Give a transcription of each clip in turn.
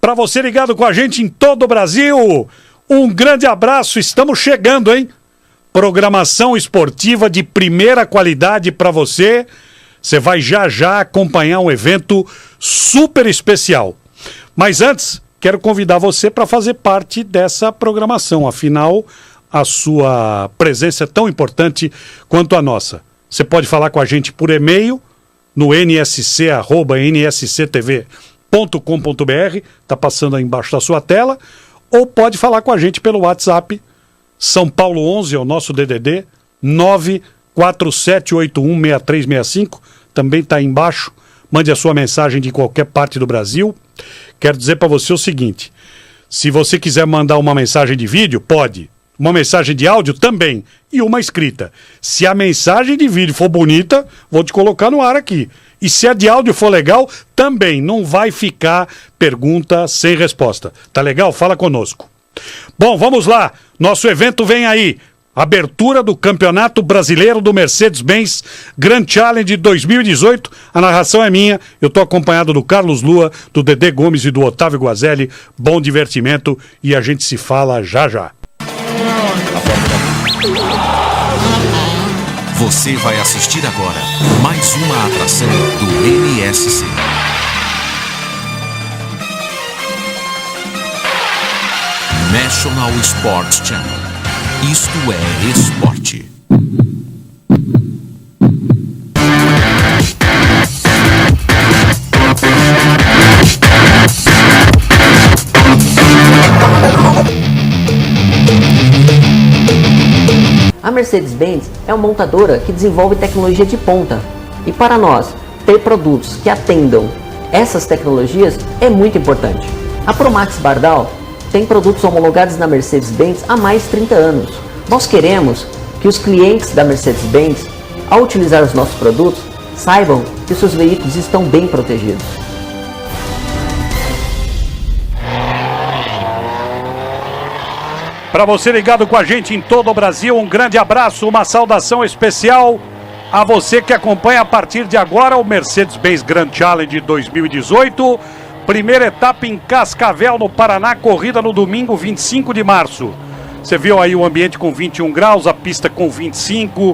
Para você ligado com a gente em todo o Brasil, um grande abraço, estamos chegando, hein? Programação esportiva de primeira qualidade para você. Você vai já acompanhar um evento super especial. Mas antes, quero convidar você para fazer parte dessa programação. Afinal, a sua presença é tão importante quanto a nossa. Você pode falar com a gente por e-mail no nsc@nsctv.com.br, está passando aí embaixo da sua tela, ou pode falar com a gente pelo WhatsApp. São Paulo 11 é o nosso DDD, 947816365, também está aí embaixo. Mande a sua mensagem de qualquer parte do Brasil. Quero dizer para você o seguinte: se você quiser mandar uma mensagem de vídeo, pode. Uma mensagem de áudio também. E uma escrita. Se a mensagem de vídeo for bonita, vou te colocar no ar aqui. E se a de áudio for legal, também não vai ficar pergunta sem resposta. Tá legal? Fala conosco. Bom, vamos lá. Nosso evento vem aí. Abertura do Campeonato Brasileiro do Mercedes-Benz Grand Challenge 2018. A narração é minha. Eu estou acompanhado do Carlos Lua, do Dedê Gomes e do Otávio Guazelli. Bom divertimento e a gente se fala já. Você vai assistir agora mais uma atração do NSC. National Sports Channel. Isto é esporte. A Mercedes-Benz é uma montadora que desenvolve tecnologia de ponta. E para nós, ter produtos que atendam essas tecnologias é muito importante. A Promax Bardal tem produtos homologados na Mercedes-Benz há mais de 30 anos. Nós queremos que os clientes da Mercedes-Benz, ao utilizar os nossos produtos, saibam que os seus veículos estão bem protegidos. Para você ligado com a gente em todo o Brasil, um grande abraço, uma saudação especial a você que acompanha a partir de agora o Mercedes-Benz Grand Challenge 2018. Primeira etapa em Cascavel, no Paraná, corrida no domingo 25 de março. Você viu aí o ambiente com 21 graus, a pista com 25,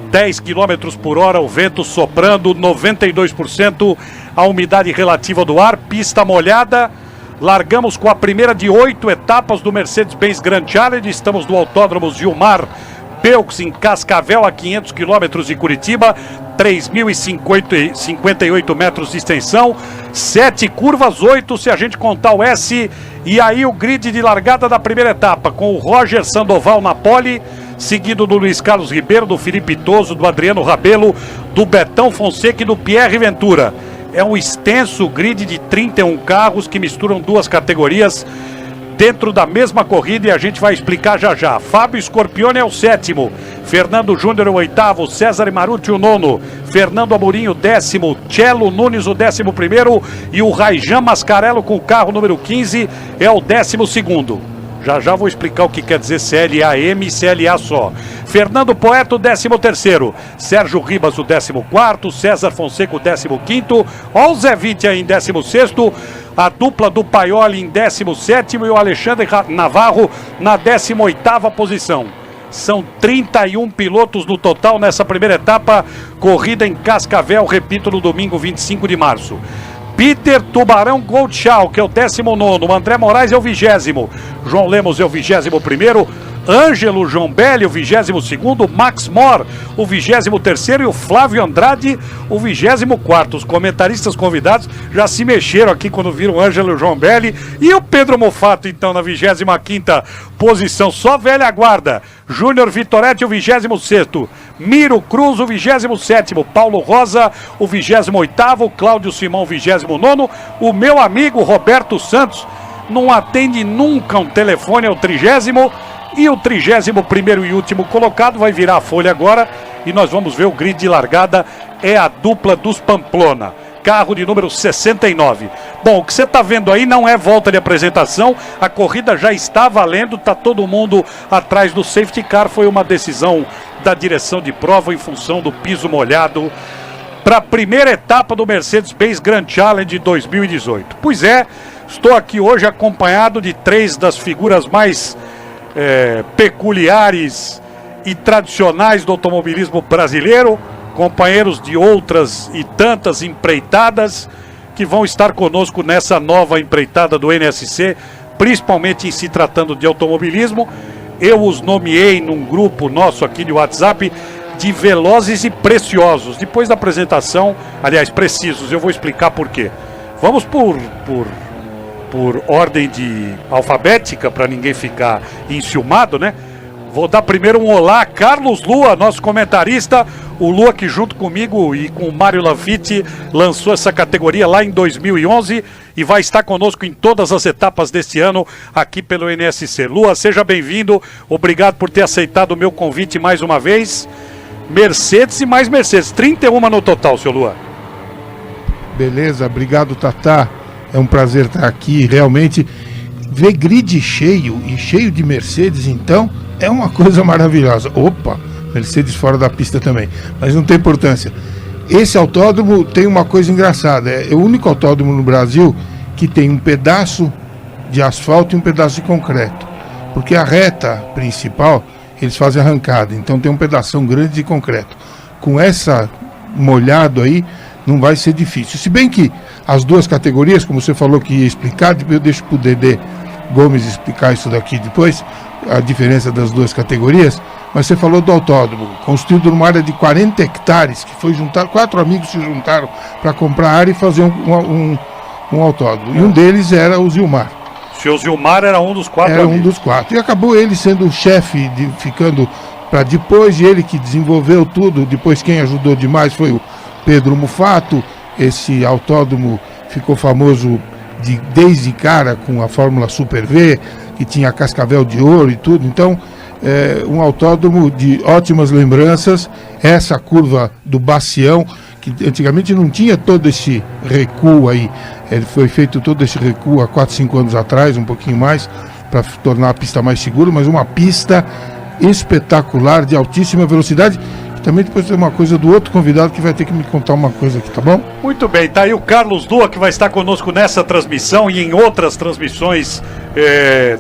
10 km por hora, o vento soprando, 92% a umidade relativa do ar, pista molhada. Largamos com a primeira de 8 etapas do Mercedes-Benz Grand Challenge. Estamos no Autódromo Gilmar Belks, em Cascavel, a 500 quilômetros de Curitiba, 3.058 metros de extensão, 7 curvas, 8 se a gente contar o S. E aí o grid de largada da primeira etapa, com o Roger Sandoval na pole, seguido do Luiz Carlos Ribeiro, do Felipe Toso, do Adriano Rabelo, do Betão Fonseca e do Pierre Ventura. É um extenso grid de 31 carros que misturam duas categorias dentro da mesma corrida e a gente vai explicar já. Fábio Scorpione é o 7º, Fernando Júnior o 8º, César Marucci o 9º, Fernando Amorim o 10º, Cello Nunes o 11º e o Raijan Mascarello com o carro número 15 é o 12º. Já vou explicar o que quer dizer CLA-M e CLA só. Fernando Poeta, o 13º. Sérgio Ribas, o 14º. César Fonseca, o 15º. Ó o Zé Vitia em 16º. A dupla do Paioli em 17º. E o Alexandre Navarro na 18ª posição. São 31 pilotos no total nessa primeira etapa. Corrida em Cascavel, repito, no domingo 25 de março. Peter Tubarão Goldschau, que é o 19º, André Moraes é o 20º, João Lemos é o 21º, Ângelo João Belli, o 22º, Max Mor, o 23º e o Flávio Andrade, o 24º. Os comentaristas convidados já se mexeram aqui quando viram o Ângelo João Belli e o Pedro Mofato, então, na 25ª posição, só velha guarda. Júnior Vitoretti, o 26º, Miro Cruz, o 27º, Paulo Rosa, o 28º, Cláudio Simão, o 29º, o meu amigo Roberto Santos não atende nunca um telefone, é o 30º, e o 31º e último colocado vai virar a folha agora e nós vamos ver o grid de largada, é a dupla dos Pamplona. Carro de número 69. Bom, o que você está vendo aí não é volta de apresentação, a corrida já está valendo, está todo mundo atrás do safety car, foi uma decisão da direção de prova em função do piso molhado para a primeira etapa do Mercedes-Benz Grand Challenge 2018. Pois é, estou aqui hoje acompanhado de 3 das figuras mais peculiares e tradicionais do automobilismo brasileiro, companheiros de outras e tantas empreitadas que vão estar conosco nessa nova empreitada do NSC, principalmente em se tratando de automobilismo. Eu os nomeei num grupo nosso aqui de WhatsApp de velozes e preciosos. Depois da apresentação, aliás, precisos, eu vou explicar por quê. Vamos por ordem de alfabética, para ninguém ficar enciumado, né? Vou dar primeiro um olá a Carlos Lua, nosso comentarista. O Lua que junto comigo e com o Mário Lafitte lançou essa categoria lá em 2011 e vai estar conosco em todas as etapas deste ano aqui pelo NSC. Lua, seja bem-vindo. Obrigado por ter aceitado o meu convite mais uma vez. Mercedes e mais Mercedes. 31 no total, seu Lua. Beleza, obrigado, Tatá. É um prazer estar aqui. Realmente, ver grid cheio e cheio de Mercedes, então, é uma coisa maravilhosa. Opa, Mercedes fora da pista também, mas não tem importância. Esse autódromo tem uma coisa engraçada. É o único autódromo no Brasil que tem um pedaço de asfalto e um pedaço de concreto. Porque a reta principal, eles fazem arrancada, então tem um pedação grande de concreto. Com essa molhado aí, não vai ser difícil. Se bem que as duas categorias, como você falou que ia explicar, eu deixo para o Dedê Gomes explicar isso daqui depois, a diferença das duas categorias, mas você falou do autódromo, construído numa área de 40 hectares, que foi juntar, 4 amigos se juntaram para comprar a área e fazer um autódromo. E um deles era o Zilmar. O senhor Zilmar era um dos 4 Era amigos. um dos 4. E acabou ele sendo o chefe, ficando para depois, e ele que desenvolveu tudo. Depois quem ajudou demais foi o Pedro Mufato. Esse autódromo ficou famoso desde cara com a Fórmula Super V, que tinha Cascavel de Ouro e tudo. Então, um autódromo de ótimas lembranças. Essa curva do Bacião, que antigamente não tinha todo esse recuo aí. Foi feito todo esse recuo há 4, 5 anos atrás, um pouquinho mais, para tornar a pista mais segura, mas uma pista espetacular, de altíssima velocidade. Também depois tem uma coisa do outro convidado que vai ter que me contar uma coisa aqui, tá bom? Muito bem, tá aí o Carlos Lua que vai estar conosco nessa transmissão e em outras transmissões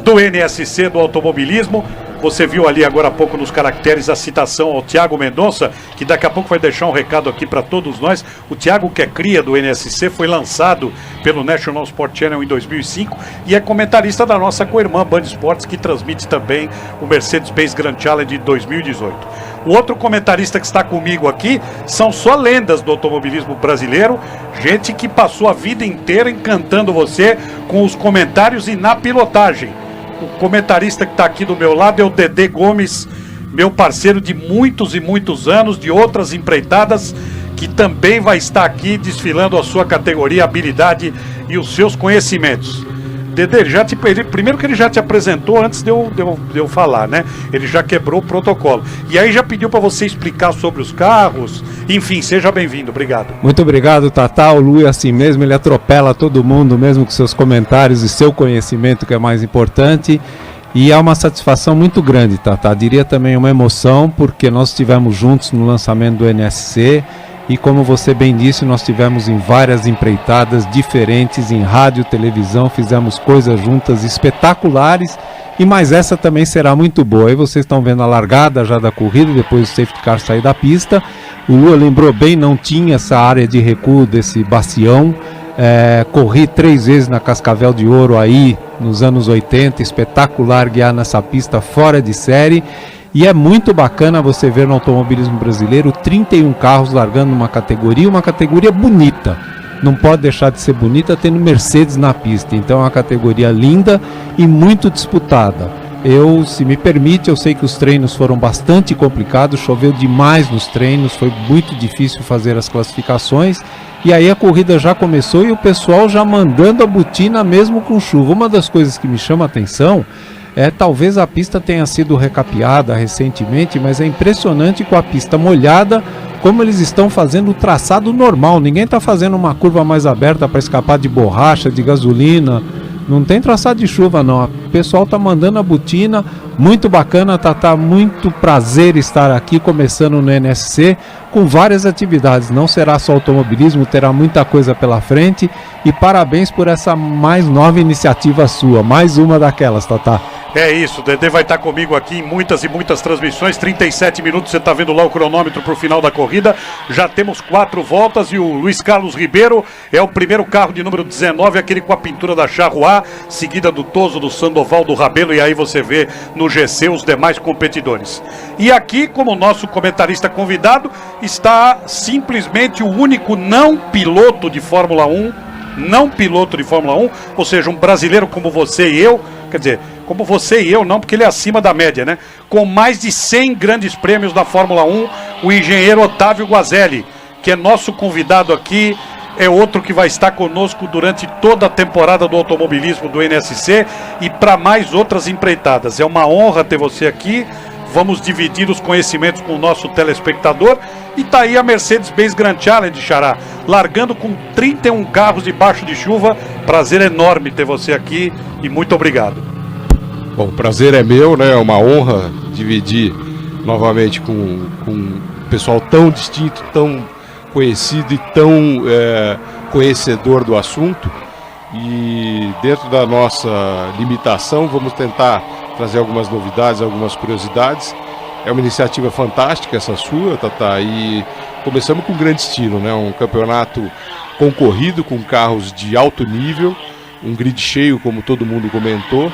do NSC do automobilismo. Você viu ali agora há pouco nos caracteres a citação ao Thiago Mendonça, que daqui a pouco vai deixar um recado aqui para todos nós. O Thiago, que é cria do NSC, foi lançado pelo National Sport Channel em 2005 e é comentarista da nossa co-irmã Band Esportes, que transmite também o Mercedes-Benz Grand Challenge de 2018. O outro comentarista que está comigo aqui são só lendas do automobilismo brasileiro, gente que passou a vida inteira encantando você com os comentários e na pilotagem. O comentarista que está aqui do meu lado é o Dedê Gomes, meu parceiro de muitos e muitos anos, de outras empreitadas, que também vai estar aqui desfilando a sua categoria, habilidade e os seus conhecimentos. Dedê, primeiro que ele já te apresentou antes de eu falar, né? Ele já quebrou o protocolo. E aí já pediu para você explicar sobre os carros. Enfim, seja bem-vindo, obrigado. Muito obrigado, Tatá. O Lu é assim mesmo, ele atropela todo mundo, mesmo com seus comentários e seu conhecimento, que é mais importante. E é uma satisfação muito grande, Tatá. Diria também uma emoção, porque nós estivemos juntos no lançamento do NSC. E como você bem disse, nós tivemos em várias empreitadas diferentes, em rádio, televisão, fizemos coisas juntas espetaculares, e mais essa também será muito boa. Aí vocês estão vendo a largada já da corrida, depois o safety car sair da pista. O Lua lembrou bem, não tinha essa área de recuo desse bacião. Corri 3 vezes na Cascavel de Ouro aí, nos anos 80, espetacular guiar nessa pista fora de série. E é muito bacana você ver no automobilismo brasileiro 31 carros largando uma categoria bonita. Não pode deixar de ser bonita tendo Mercedes na pista. Então é uma categoria linda e muito disputada. Se me permite, eu sei que os treinos foram bastante complicados, choveu demais nos treinos, foi muito difícil fazer as classificações. E aí a corrida já começou e o pessoal já mandando a botina mesmo com chuva. Uma das coisas que me chama a atenção talvez a pista tenha sido recapeada recentemente, mas é impressionante com a pista molhada, como eles estão fazendo o traçado normal. Ninguém está fazendo uma curva mais aberta para escapar de borracha, de gasolina. Não tem traçado de chuva não, o pessoal tá mandando a botina, muito bacana, Tatá, muito prazer estar aqui começando no NSC com várias atividades, não será só automobilismo, terá muita coisa pela frente e parabéns por essa mais nova iniciativa sua, mais uma daquelas, Tatá. É isso, o Dedê vai estar comigo aqui em muitas e muitas transmissões, 37 minutos, você está vendo lá o cronômetro para o final da corrida, já temos 4 voltas e o Luiz Carlos Ribeiro é o primeiro carro de número 19, aquele com a pintura da Charrois, seguida do Toso, do Sandoval, do Rabelo, e aí você vê no GC os demais competidores. E aqui, como nosso comentarista convidado, está simplesmente o único não piloto de Fórmula 1, ou seja, um brasileiro como você e eu, quer dizer, como você e eu não, porque ele é acima da média, né? Com mais de 100 grandes prêmios da Fórmula 1, o engenheiro Otávio Guazelli, que é nosso convidado aqui, é outro que vai estar conosco durante toda a temporada do automobilismo do NSC e para mais outras empreitadas. É uma honra ter você aqui. Vamos dividir os conhecimentos com o nosso telespectador. E tá aí a Mercedes-Benz Grand Challenge, Xará, largando com 31 carros debaixo de chuva. Prazer enorme ter você aqui e muito obrigado. Bom, o prazer é meu, né? É uma honra dividir novamente com um pessoal tão distinto, tão conhecido e tão conhecedor do assunto. E dentro da nossa limitação, vamos tentar trazer algumas novidades, algumas curiosidades. É uma iniciativa fantástica essa sua, Tatá, e começamos com grande estilo, né? Um campeonato concorrido com carros de alto nível, um grid cheio, como todo mundo comentou,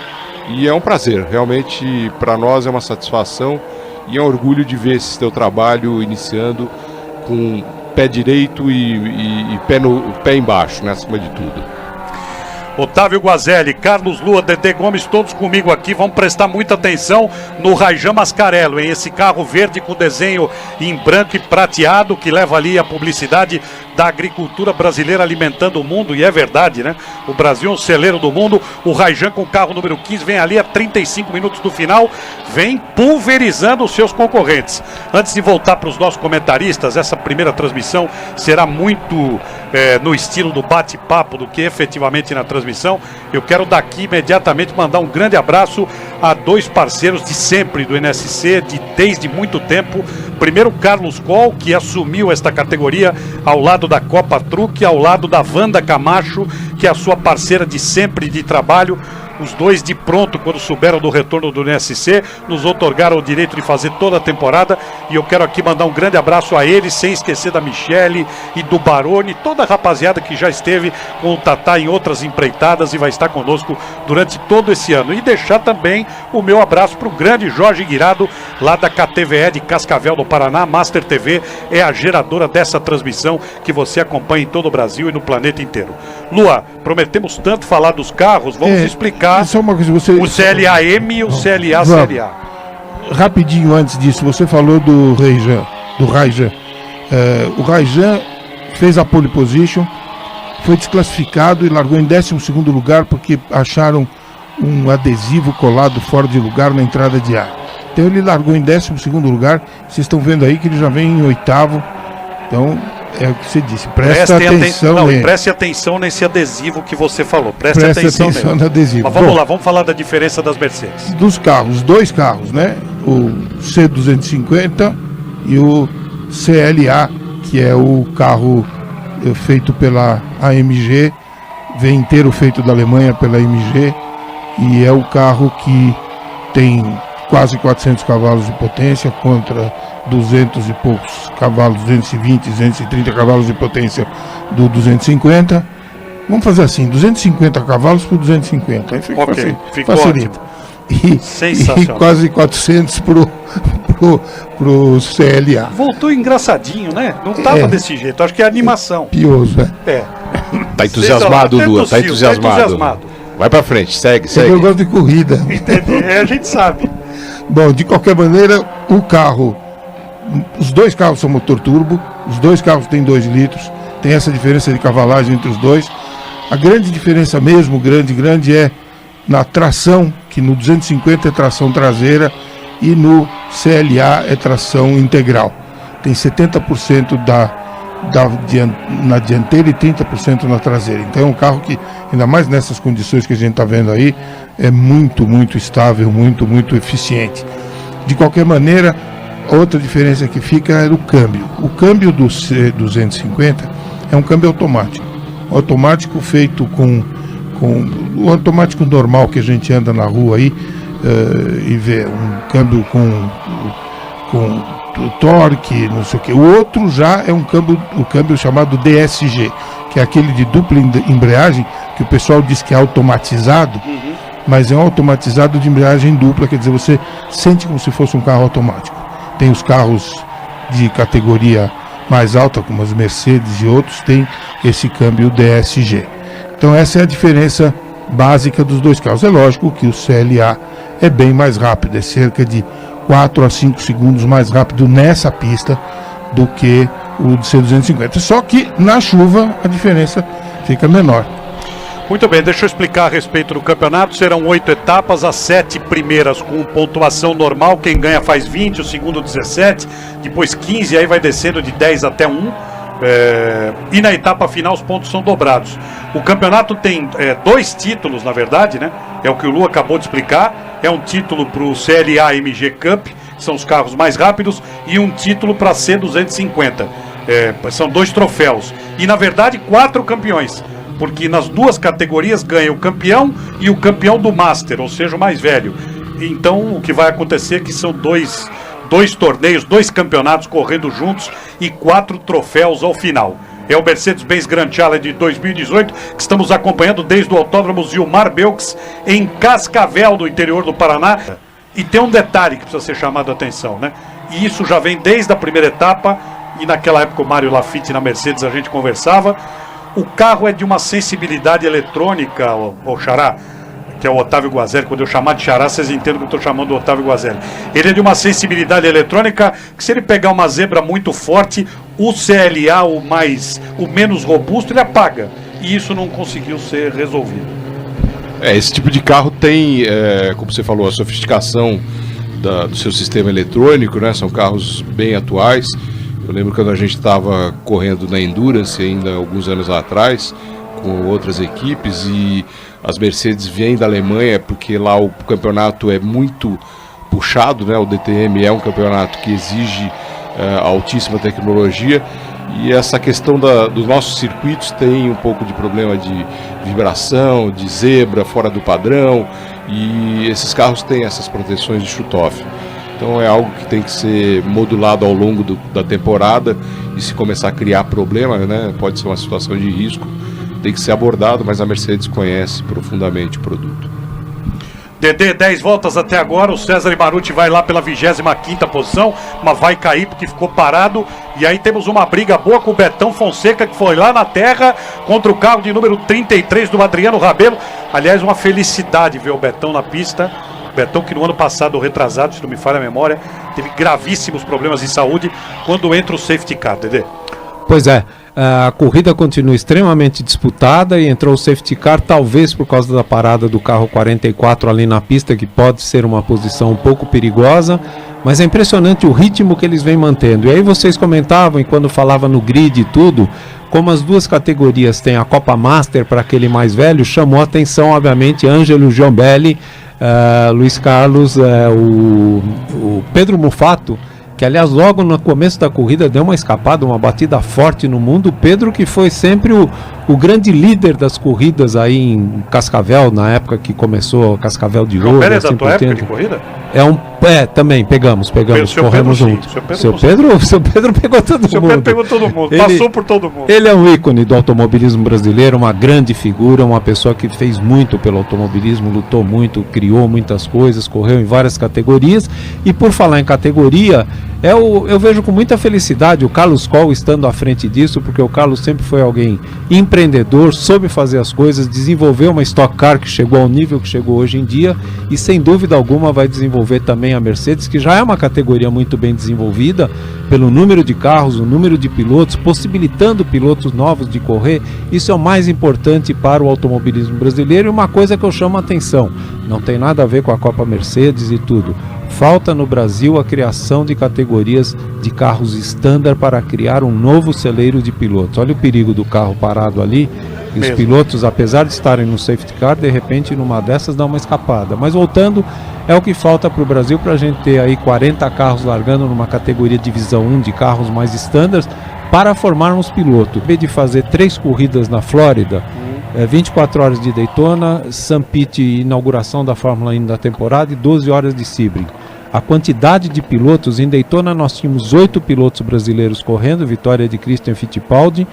e é um prazer, realmente para nós é uma satisfação e é um orgulho de ver esse teu trabalho iniciando com pé direito e pé embaixo, né, acima de tudo. Otávio Guazelli, Carlos Lua, Dedê Gomes, todos comigo aqui, vamos prestar muita atenção no Raijan Mascarello, hein? Esse carro verde com desenho em branco e prateado, que leva ali a publicidade da agricultura brasileira alimentando o mundo, e é verdade, né? O Brasil é um celeiro do mundo. O Raijan com o carro número 15 vem ali a 35 minutos do final, vem pulverizando os seus concorrentes. Antes de voltar para os nossos comentaristas, essa primeira transmissão será muito no estilo do bate-papo do que efetivamente na transmissão. Eu quero daqui imediatamente mandar um grande abraço a 2 parceiros de sempre do NSC, desde muito tempo. Primeiro, Carlos Coll, que assumiu esta categoria ao lado da Copa Truque, ao lado da Wanda Camacho, que é a sua parceira de sempre de trabalho. Os dois de pronto, quando souberam do retorno do NSC, nos outorgaram o direito de fazer toda a temporada. E eu quero aqui mandar um grande abraço a eles, sem esquecer da Michele e do Baroni, toda a rapaziada que já esteve com o Tatá em outras empreitadas e vai estar conosco durante todo esse ano. E deixar também o meu abraço para o grande Jorge Guirado, lá da KTVE de Cascavel, no Paraná. Master TV é a geradora dessa transmissão que você acompanha em todo o Brasil e no planeta inteiro. Lua, prometemos tanto falar dos carros, vamos explicar só uma coisa, você... o CLA-M e o CLA-CLA. Rapidinho antes disso, você falou do Raijan. O Raijan fez a pole position, foi desclassificado e largou em 12º lugar porque acharam um adesivo colado fora de lugar na entrada de ar. Então ele largou em 12º lugar. Vocês estão vendo aí que ele já vem em 8º. Então é o que você disse, presta atenção. Preste atenção nesse adesivo que você falou. Preste atenção no adesivo. Mas vamos lá, vamos falar da diferença das Mercedes. Dos carros, 2 carros, né? O C250 e o CLA, que é o carro feito pela AMG, vem inteiro feito da Alemanha pela AMG, e é o carro que tem quase 400 cavalos de potência contra 200 e poucos cavalos, 220, 230 cavalos de potência do 250. Vamos fazer assim, 250 cavalos por 250. Aí fica facilita. E quase 400 pro CLA. Voltou engraçadinho, né? Não tava desse jeito, acho que é animação. Pioso, né? Tá entusiasmado, Lua, tá entusiasmado. Vai pra frente, segue. Eu gosto de corrida. A gente sabe. Bom, de qualquer maneira, o carro, os 2 carros são motor turbo, os 2 carros têm 2 litros, tem essa diferença de cavalagem entre os dois. A grande diferença mesmo, grande, é na tração, que no 250 é tração traseira e no CLA é tração integral. Tem 70% na dianteira e 30% na traseira. Então é um carro que, ainda mais nessas condições que a gente está vendo aí, é muito, muito estável, muito, muito eficiente. De qualquer maneira, outra diferença que fica é o câmbio. O câmbio do C250 é um câmbio automático. Automático feito com o automático normal que a gente anda na rua aí e vê um câmbio com torque, não sei o que. O outro já é o câmbio chamado DSG, que é aquele de dupla embreagem, que o pessoal diz que é automatizado, mas é um automatizado de embreagem dupla, quer dizer, você sente como se fosse um carro automático. Tem os carros de categoria mais alta, como as Mercedes e outros, tem esse câmbio DSG. Então essa é a diferença básica dos dois carros. É lógico que o CLA é bem mais rápido, é cerca de 4 a 5 segundos mais rápido nessa pista do que o de C250. Só que na chuva a diferença fica menor. Muito bem, deixa eu explicar a respeito do campeonato. Serão 8 etapas, as 7 primeiras com pontuação normal. Quem ganha faz 20, o segundo 17, depois 15, aí vai descendo de 10 até 1. E na etapa final os pontos são dobrados. O campeonato tem 2 títulos, na verdade, né? É o que o Lu acabou de explicar. É um título para o CLA MG Cup, que são os carros mais rápidos, e um título para C250. São 2 troféus. E na verdade 4 campeões, porque nas 2 categorias ganha o campeão e o campeão do Master, ou seja, o mais velho. Então o que vai acontecer é que são dois torneios, 2 campeonatos correndo juntos e 4 troféus ao final. É o Mercedes-Benz Grand Challenge de 2018 que estamos acompanhando desde o Autódromo Zilmar Belks em Cascavel, no interior do Paraná. E tem um detalhe que precisa ser chamado a atenção, né? E isso já vem desde a primeira etapa, e naquela época o Mário Lafitte na Mercedes a gente conversava. O carro é de uma sensibilidade eletrônica, o Xará, que é o Otávio Guazelli. Quando eu chamar de Xará, vocês entendem que eu estou chamando o Otávio Guazelli. Ele é de uma sensibilidade eletrônica que, se ele pegar uma zebra muito forte, o CLA, o menos robusto, ele apaga. E isso não conseguiu ser resolvido. Esse tipo de carro tem, como você falou, a sofisticação do seu sistema eletrônico, né? São carros bem atuais. Eu lembro quando a gente estava correndo na Endurance ainda alguns anos atrás, com outras equipes, e as Mercedes vêm da Alemanha porque lá o campeonato é muito puxado, né? O DTM é um campeonato que exige altíssima tecnologia, e essa questão dos nossos circuitos tem um pouco de problema de vibração, de zebra fora do padrão, e esses carros têm essas proteções de shutoff. Então é algo que tem que ser modulado ao longo da temporada, e se começar a criar problema, né, pode ser uma situação de risco, tem que ser abordado, mas a Mercedes conhece profundamente o produto. Dedê, 10 voltas até agora, o César Imarucci vai lá pela 25ª posição, mas vai cair porque ficou parado. E aí temos uma briga boa com o Betão Fonseca, que foi lá na terra contra o carro de número 33 do Adriano Rabelo. Aliás, uma felicidade ver o Betão na pista. Betão que no ano passado, retrasado, se não me falha a memória, teve gravíssimos problemas de saúde quando entra o safety car, Dedê. Pois é, a corrida continua extremamente disputada e entrou o safety car, talvez por causa da parada do carro 44 ali na pista, que pode ser uma posição um pouco perigosa, mas é impressionante o ritmo que eles vêm mantendo. E aí vocês comentavam, e quando falava no grid e tudo, como as 2 categorias têm a Copa Master para aquele mais velho, chamou a atenção, obviamente, Ângelo Giombelli, Luiz Carlos, o Pedro Mufato, que aliás logo no começo da corrida deu uma escapada, uma batida forte no mundo. O Pedro, que foi sempre o grande líder das corridas aí em Cascavel, na época que começou Cascavel de Ouro. É da tua época de corrida? Também pegamos, corremos junto. Seu Pedro pegou todo mundo. Seu Pedro pegou todo mundo, passou por todo mundo. Ele é um ícone do automobilismo brasileiro, uma grande figura, uma pessoa que fez muito pelo automobilismo, lutou muito, criou muitas coisas, correu em várias categorias. E por falar em categoria, eu vejo com muita felicidade o Carlos Coll estando à frente disso, porque o Carlos sempre foi alguém empreendedor, soube fazer as coisas, desenvolveu uma Stock Car que chegou ao nível que chegou hoje em dia, e sem dúvida alguma vai desenvolver também a Mercedes, que já é uma categoria muito bem desenvolvida pelo número de carros, o número de pilotos, possibilitando pilotos novos de correr. Isso é o mais importante para o automobilismo brasileiro, e uma coisa que eu chamo a atenção, não tem nada a ver com a Copa Mercedes e tudo. Falta no Brasil a criação de categorias de carros estándar para criar um novo celeiro de pilotos. Olha o perigo do carro parado ali. E os pilotos, apesar de estarem no safety car, de repente numa dessas dá uma escapada. Mas voltando, é o que falta para o Brasil, para a gente ter aí 40 carros largando numa categoria divisão 1 de carros mais estándares, para formarmos piloto. Em vez de fazer 3 corridas na Flórida, 24 horas de Daytona, St. Pete, inauguração da Fórmula 1 da temporada, e 12 horas de Sebring. A quantidade de pilotos, em Daytona nós tínhamos 8 pilotos brasileiros correndo, vitória de Christian Fittipaldi.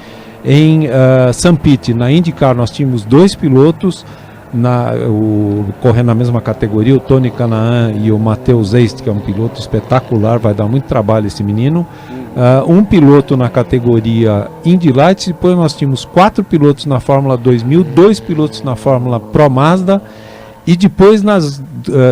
Em St. Pete, na IndyCar, nós tínhamos 2 pilotos correndo na mesma categoria, o Tony Canaan e o Matheus Eist, que é um piloto espetacular, vai dar muito trabalho esse menino. Um piloto na categoria Indy Lights, depois nós tínhamos 4 pilotos na Fórmula 2000, 2 pilotos na Fórmula Pro Mazda, e depois nas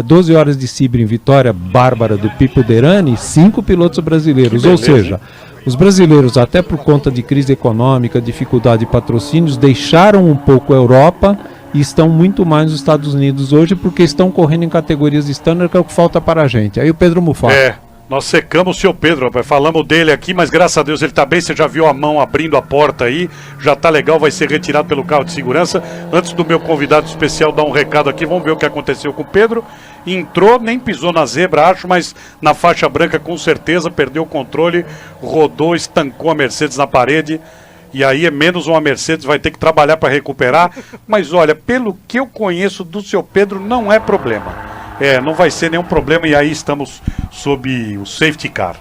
12 horas de Sebring, vitória bárbara do Pipo Derani, 5 pilotos brasileiros, ou seja, os brasileiros, até por conta de crise econômica, dificuldade de patrocínios, deixaram um pouco a Europa e estão muito mais nos Estados Unidos hoje, porque estão correndo em categorias standard, que é o que falta para a gente. Aí o Pedro Mufasa. Nós secamos o seu Pedro, rapaz. Falamos dele aqui, mas graças a Deus ele tá bem. Você já viu a mão abrindo a porta aí, já tá legal, vai ser retirado pelo carro de segurança. Antes do meu convidado especial dar um recado aqui, vamos ver o que aconteceu com o Pedro. Entrou, nem pisou na zebra, acho, mas na faixa branca com certeza, perdeu o controle, rodou, estancou a Mercedes na parede. E aí é menos uma Mercedes, vai ter que trabalhar para recuperar. Mas olha, pelo que eu conheço do seu Pedro, não é problema. Não vai ser nenhum problema, e aí estamos sob o safety car.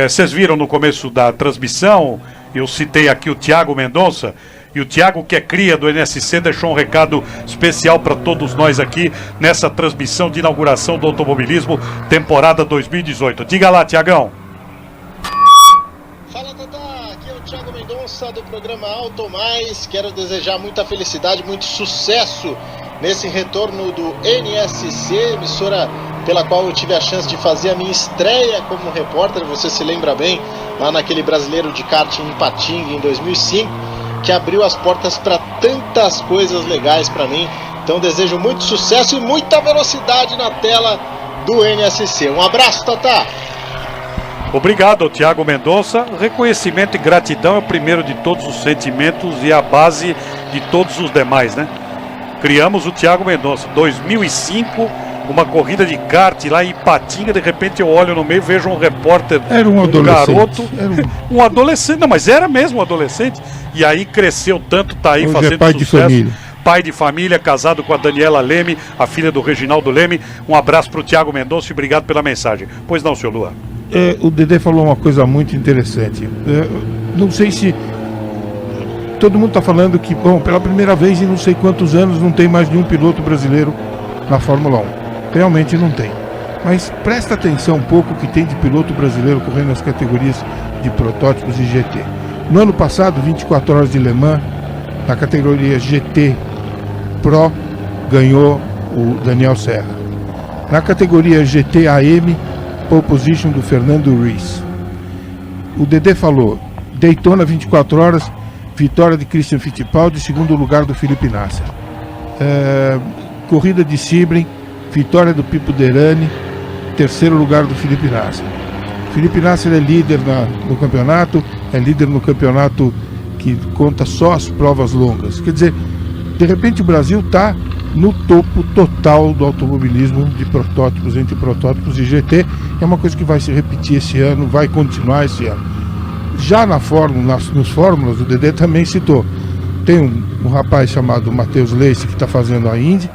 Vocês viram no começo da transmissão, eu citei aqui o Thiago Mendonça, e o Thiago, que é cria do NSC, deixou um recado especial para todos nós aqui nessa transmissão de inauguração do automobilismo, temporada 2018. Diga lá, Thiagão. Fala, Tatá, aqui é o Thiago Mendonça do programa Auto Mais. Quero desejar muita felicidade, muito sucesso nesse retorno do NSC, emissora pela qual eu tive a chance de fazer a minha estreia como repórter. Você se lembra bem, lá naquele Brasileiro de Kart em Ipatinga em 2005, que abriu as portas para tantas coisas legais para mim. Então desejo muito sucesso e muita velocidade na tela do NSC. Um abraço, Tatá! Obrigado, Thiago Mendonça. Reconhecimento e gratidão é o primeiro de todos os sentimentos e a base de todos os demais, né? Criamos o Thiago Mendonça, 2005, uma corrida de kart lá em Ipatinga, de repente eu olho no meio e vejo um repórter, garoto, um adolescente, não, mas era mesmo um adolescente, e aí cresceu tanto, tá aí hoje fazendo pai sucesso. De família. Pai de família, casado com a Daniela Leme, a filha do Reginaldo Leme. Um abraço para o Thiago Mendonça e obrigado pela mensagem. Pois não, senhor Lua? O Dedé falou uma coisa muito interessante. Não sei se todo mundo está falando que, bom, pela primeira vez em não sei quantos anos não tem mais nenhum piloto brasileiro na Fórmula 1. Realmente não tem. Mas presta atenção um pouco o que tem de piloto brasileiro correndo nas categorias de protótipos e GT. No ano passado, 24 horas de Le Mans, na categoria GT Pro, ganhou o Daniel Serra. Na categoria GT AM, pole position do Fernando Ruiz. O Dedé falou, Daytona 24 horas, vitória de Christian Fittipaldi, segundo lugar do Felipe Nasser. Corrida de Sebring, vitória do Pipo Derani, terceiro lugar do Felipe Nasser. Felipe Nasser é líder no campeonato, é líder no campeonato que conta só as provas longas. Quer dizer, de repente o Brasil está no topo total do automobilismo de protótipos, entre protótipos e GT. É uma coisa que vai se repetir esse ano, vai continuar esse ano. Já na Fórmula, nos Fórmulas, o Dedé também citou. Tem um rapaz chamado Matheus Leite que está fazendo a Indy,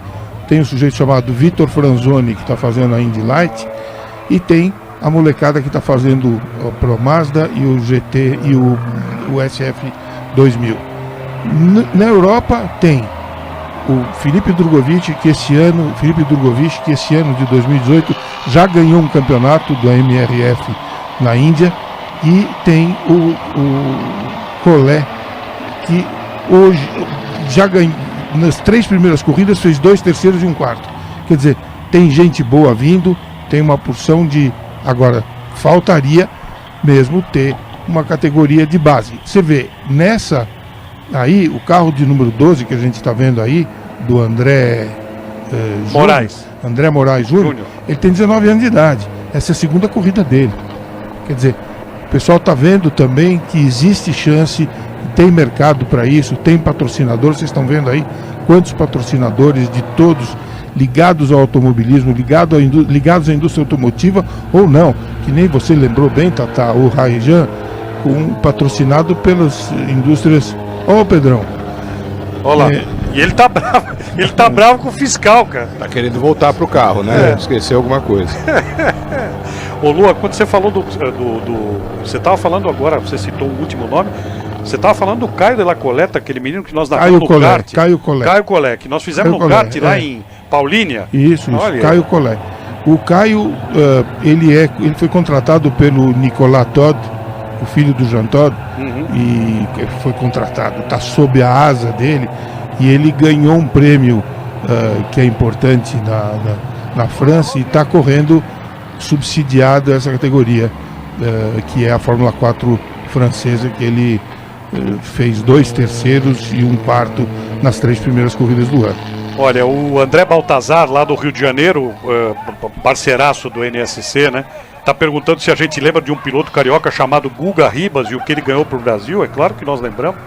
tem um sujeito chamado Vitor Franzoni que está fazendo a Indy Light, e tem a molecada que está fazendo o Pro Mazda e o GT e o SF 2000. Na Europa tem o Felipe Drugovich, que esse ano de 2018 já ganhou um campeonato do MRF na Índia, e tem o Collet, que hoje já ganhou, nas 3 primeiras corridas fez 2 terceiros e 1 quarto. Quer dizer, tem gente boa vindo, tem uma porção de... Agora, faltaria mesmo ter uma categoria de base. Você vê, nessa aí, o carro de número 12 que a gente está vendo aí, do André Moraes. André Moraes Júnior, ele tem 19 anos de idade. Essa é a segunda corrida dele. Quer dizer, o pessoal está vendo também que existe chance, tem mercado para isso, tem patrocinador. Vocês estão vendo aí quantos patrocinadores de todos ligados ao automobilismo, ligados à indústria automotiva ou não, que nem você lembrou bem, Tata, o Raijan, patrocinado pelas indústrias. Ô, Pedrão. Olá. E ele tá bravo com o fiscal, cara. Tá querendo voltar pro carro, né? Esqueceu alguma coisa. Ô, Lua, quando você falou você tava falando agora, você citou o último nome, você tava falando do Caio de la Coleta, aquele menino que nós narramos no kart. Caio Collet, que nós fizemos no kart lá em Paulínia. Isso, Caio Collet. O Caio, ele foi contratado pelo Nicolas Todd, o filho do Jean Todt, e foi contratado, está sob a asa dele, e ele ganhou um prêmio que é importante na França, e está correndo subsidiado essa categoria, que é a Fórmula 4 francesa, que ele fez 2 terceiros e 1 quarto nas 3 primeiras corridas do ano. Olha, o André Baltazar, lá do Rio de Janeiro, parceiraço do NSC, né? Tá perguntando se a gente lembra de um piloto carioca chamado Guga Ribas e o que ele ganhou pro Brasil. É claro que nós lembramos.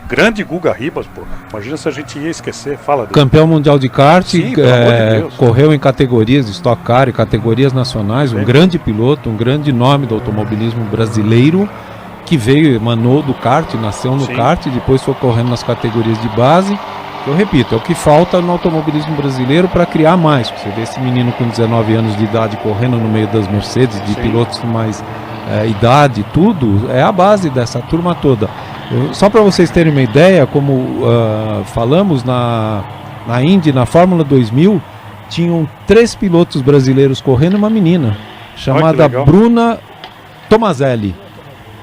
Grande Guga Ribas, pô. Imagina se a gente ia esquecer. Fala dele. Campeão mundial de kart, Sim, pelo amor de Deus. Correu em categorias de Stock Car e categorias nacionais. Um grande piloto, um grande nome do automobilismo brasileiro, que emanou do kart, nasceu no kart, depois foi correndo nas categorias de base. Eu repito, é o que falta no automobilismo brasileiro para criar mais. Você vê esse menino com 19 anos de idade correndo no meio das Mercedes, de pilotos com mais idade, tudo, é a base dessa turma toda. Só para vocês terem uma ideia, como falamos na Indy, na Fórmula 2000, tinham 3 pilotos brasileiros correndo e uma menina, chamada Bruna Tomazelli,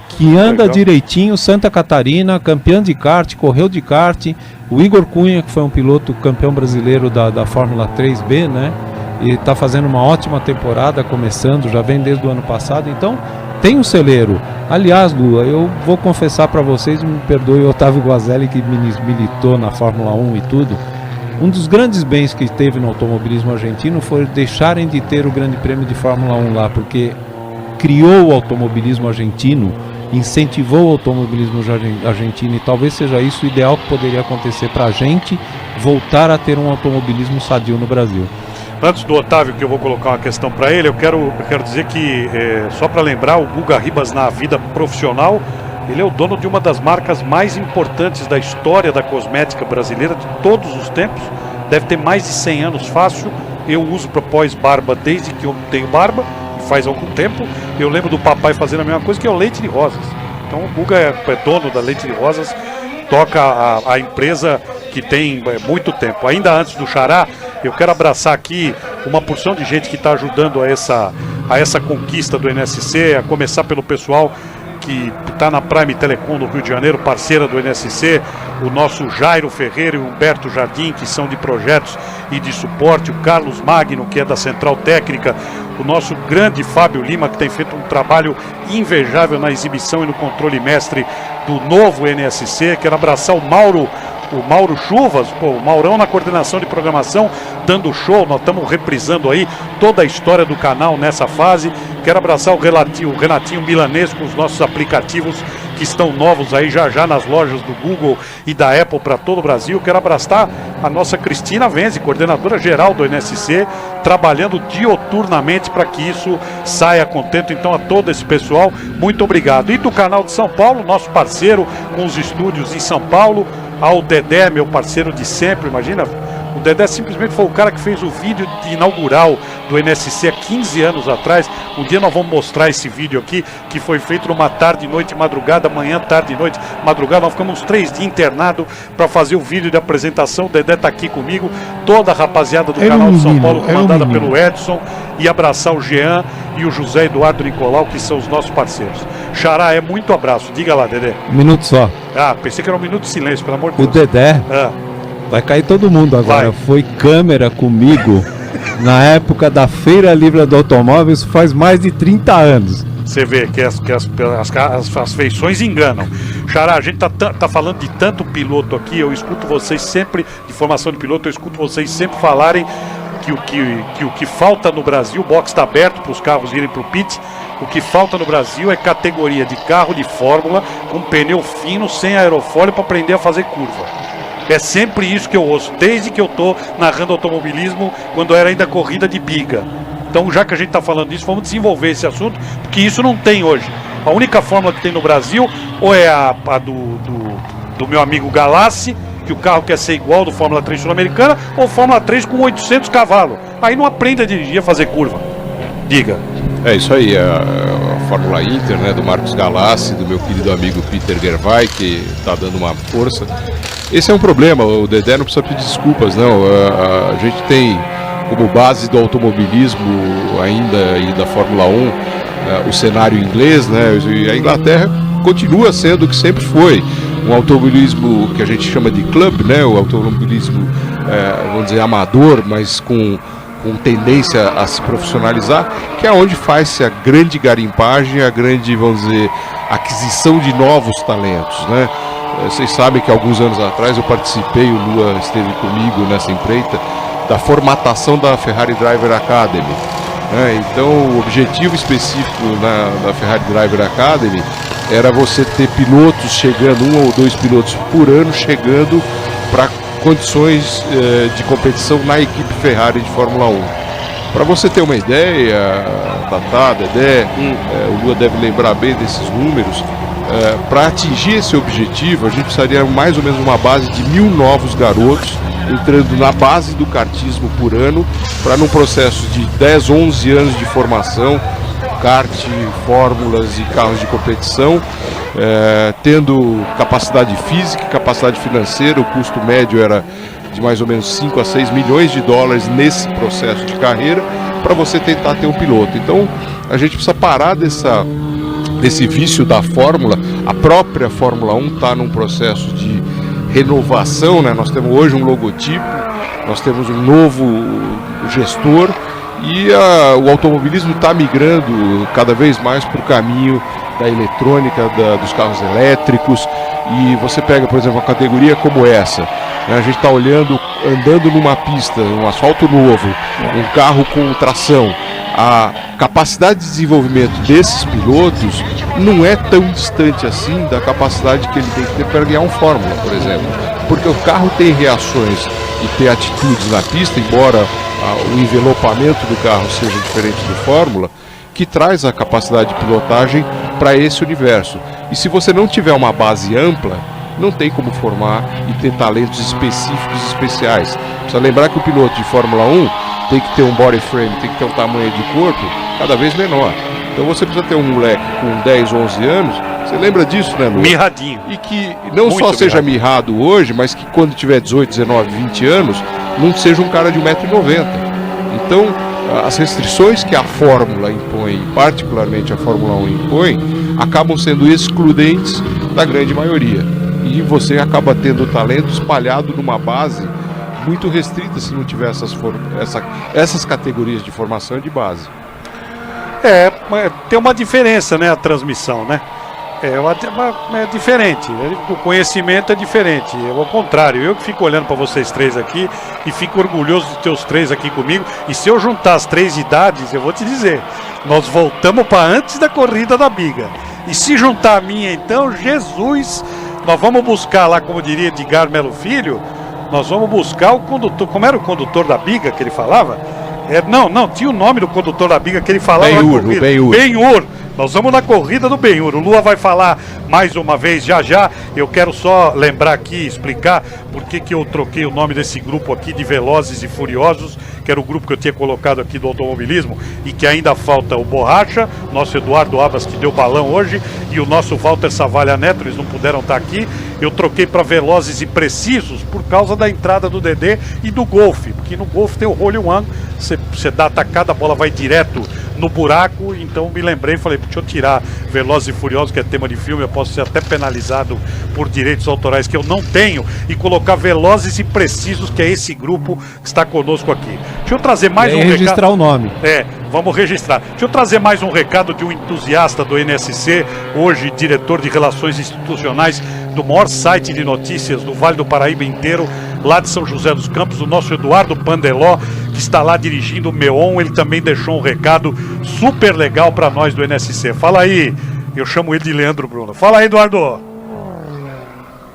que anda direitinho, Santa Catarina, campeã de kart, correu de kart. O Igor Cunha, que foi um piloto campeão brasileiro da Fórmula 3B, né? E está fazendo uma ótima temporada, começando, já vem desde o ano passado. Então, tem um celeiro. Aliás, Lua, eu vou confessar para vocês, me perdoe o Otávio Guazelli, que militou na Fórmula 1 e tudo. Um dos grandes bens que teve no automobilismo argentino foi deixarem de ter o Grande Prêmio de Fórmula 1 lá, porque criou o automobilismo argentino, incentivou o automobilismo argentino, e talvez seja isso o ideal que poderia acontecer para a gente voltar a ter um automobilismo sadio no Brasil. Antes do Otávio, que eu vou colocar uma questão para ele, eu quero dizer que, só para lembrar, o Guga Ribas na vida profissional, ele é o dono de uma das marcas mais importantes da história da cosmética brasileira de todos os tempos. Deve ter mais de 100 anos fácil. Eu uso para pós-barba desde que eu tenho barba, faz algum tempo. Eu lembro do papai fazendo a mesma coisa, que é o Leite de Rosas. Então o Guga é dono da Leite de Rosas, toca a empresa que tem muito tempo. Ainda antes do Xará, eu quero abraçar aqui uma porção de gente que está ajudando a essa conquista do NSC, a começar pelo pessoal que está na Prime Telecom do Rio de Janeiro, parceira do NSC, o nosso Jairo Ferreira e o Humberto Jardim, que são de projetos e de suporte, o Carlos Magno, que é da Central Técnica, o nosso grande Fábio Lima, que tem feito um trabalho invejável na exibição e no controle mestre do novo NSC. Quero abraçar o Mauro Chuvas, o Maurão na coordenação de programação, dando show. Nós estamos reprisando aí toda a história do canal nessa fase. Quero abraçar o Renatinho Milanês com os nossos aplicativos que estão novos aí já nas lojas do Google e da Apple para todo o Brasil. Quero abraçar a nossa Cristina Venze, coordenadora geral do NSC, trabalhando dioturnamente para que isso saia contento. Então, a todo esse pessoal, muito obrigado. E do canal de São Paulo, nosso parceiro com os estúdios em São Paulo, ao Dedé, meu parceiro de sempre. Imagina, o Dedé simplesmente foi o cara que fez o vídeo inaugural do NSC há 15 anos atrás. Um dia nós vamos mostrar esse vídeo aqui, que foi feito numa tarde, noite, madrugada, manhã, tarde, noite, madrugada. Nós ficamos uns 3 dias internados para fazer o vídeo de apresentação. O Dedé está aqui comigo, toda a rapaziada do canal de São Paulo, comandada pelo Edson, e abraçar o Jean e o José Eduardo Nicolau, que são os nossos parceiros. Xará, é muito abraço. Diga lá, Dedé. Um minuto só. Ah, pensei que era um minuto de silêncio, pelo amor de Deus. O Dedé, vai cair todo mundo agora. Foi câmera comigo na época da Feira Livre do Automóvel, isso faz mais de 30 anos. Você vê que as feições enganam. Xará, a gente tá falando de tanto piloto aqui, eu escuto vocês sempre, de formação de piloto, eu escuto vocês sempre falarem que o que falta no Brasil, o box está aberto para os carros irem para o pit, o que falta no Brasil é categoria de carro de fórmula com pneu fino, sem aerofólio, para aprender a fazer curva. É sempre isso que eu ouço, desde que eu estou narrando automobilismo, quando era ainda corrida de biga. Então, já que a gente está falando disso, vamos desenvolver esse assunto, porque isso não tem hoje. A única fórmula que tem no Brasil, ou é a do meu amigo Galassi, que o carro quer ser igual do Fórmula 3 sul-americana, ou Fórmula 3 com 800 cavalos. Aí não aprende a dirigir, a fazer curva. Diga. É isso aí, a Fórmula Inter, né, do Marcos Galassi, do meu querido amigo Peter Gervais, que está dando uma força. Esse é um problema, o Dedé não precisa pedir desculpas, não. A gente tem como base do automobilismo ainda e da Fórmula 1 o cenário inglês, né, e a Inglaterra continua sendo o que sempre foi. Um automobilismo que a gente chama de club, né, o automobilismo, vamos dizer, amador, mas com tendência a se profissionalizar, que é onde faz-se a grande garimpagem, a grande, vamos dizer, aquisição de novos talentos, né? Vocês sabem que alguns anos atrás eu participei, o Lua esteve comigo nessa empreita, da formatação da Ferrari Driver Academy. Então, o objetivo específico da Ferrari Driver Academy era você ter pilotos chegando, 1 ou 2 pilotos por ano chegando para condições de competição na equipe Ferrari de Fórmula 1. Para você ter uma ideia, Tatá, Dedé, o Lua deve lembrar bem desses números, para atingir esse objetivo a gente precisaria mais ou menos uma base de 1.000 novos garotos entrando na base do kartismo por ano, para num processo de 10, 11 anos de formação, kart, fórmulas e carros de competição, tendo capacidade física, capacidade financeira. O custo médio era de mais ou menos 5 a 6 milhões de dólares nesse processo de carreira, para você tentar ter um piloto. Então a gente precisa parar desse vício da Fórmula. A própria Fórmula 1 está num processo de renovação, né? Nós temos hoje um logotipo, nós temos um novo gestor, e o automobilismo está migrando cada vez mais para o caminho da eletrônica, dos carros elétricos. E você pega, por exemplo, uma categoria como essa, né? A gente está olhando, andando numa pista, um asfalto novo, um carro com tração. A capacidade de desenvolvimento desses pilotos não é tão distante assim da capacidade que ele tem que ter para ganhar um Fórmula, por exemplo. Porque o carro tem reações e tem atitudes na pista, embora o envelopamento do carro seja diferente do Fórmula, que traz a capacidade de pilotagem para esse universo. E se você não tiver uma base ampla, não tem como formar e ter talentos específicos e especiais. Precisa lembrar que o piloto de Fórmula 1 tem que ter um body frame, tem que ter um tamanho de corpo cada vez menor. Então você precisa ter um moleque com 10, 11 anos, você lembra disso, né, Lu? Mirradinho. E que não muito só seja mirrado hoje, mas que quando tiver 18, 19, 20 anos, não seja um cara de 1,90 m. Então, as restrições que a Fórmula impõe, particularmente a Fórmula 1 impõe, acabam sendo excludentes da grande maioria. E você acaba tendo talento espalhado numa base muito restrita se não tiver essas categorias de formação de base. Tem uma diferença, né, a transmissão, né? É diferente, o conhecimento é diferente. Ao contrário, eu que fico olhando para vocês três aqui e fico orgulhoso de ter os três aqui comigo. E se eu juntar as 3 idades, eu vou te dizer, nós voltamos para antes da corrida da biga. E se juntar a minha, então, Jesus, nós vamos buscar lá, como diria Edgar Melo Filho, nós vamos buscar o condutor. Como era o condutor da biga que ele falava? Não, tinha o nome do condutor da biga que ele falava. Ben-Hur. Nós vamos na corrida do Ben-Hur. O Lua vai falar mais uma vez já. Eu quero só lembrar aqui, explicar por que eu troquei o nome desse grupo aqui de Velozes e Furiosos, que era o grupo que eu tinha colocado aqui do automobilismo, e que ainda falta o Borracha, nosso Eduardo Abas, que deu balão hoje, e o nosso Walter Savalha Neto, eles não puderam estar aqui. Eu troquei para Velozes e Precisos por causa da entrada do Dedé e do Golfe, porque no Golfe tem o Hole One, você dá a tacada, a bola vai direto no buraco, então me lembrei, falei, deixa eu tirar Velozes e Furiosos, que é tema de filme, eu posso ser até penalizado por direitos autorais que eu não tenho, e colocar Velozes e Precisos, que é esse grupo que está conosco aqui. Deixa eu trazer mais um registrar recado. o nome. Vamos registrar. Deixa eu trazer mais um recado de um entusiasta do NSC, hoje diretor de Relações Institucionais do maior site de notícias do Vale do Paraíba inteiro, lá de São José dos Campos, o nosso Eduardo Pandeló, que está lá dirigindo o Meon. Ele também deixou um recado super legal para nós do NSC. Fala aí, eu chamo ele de Leandro Bruno. Fala aí, Eduardo.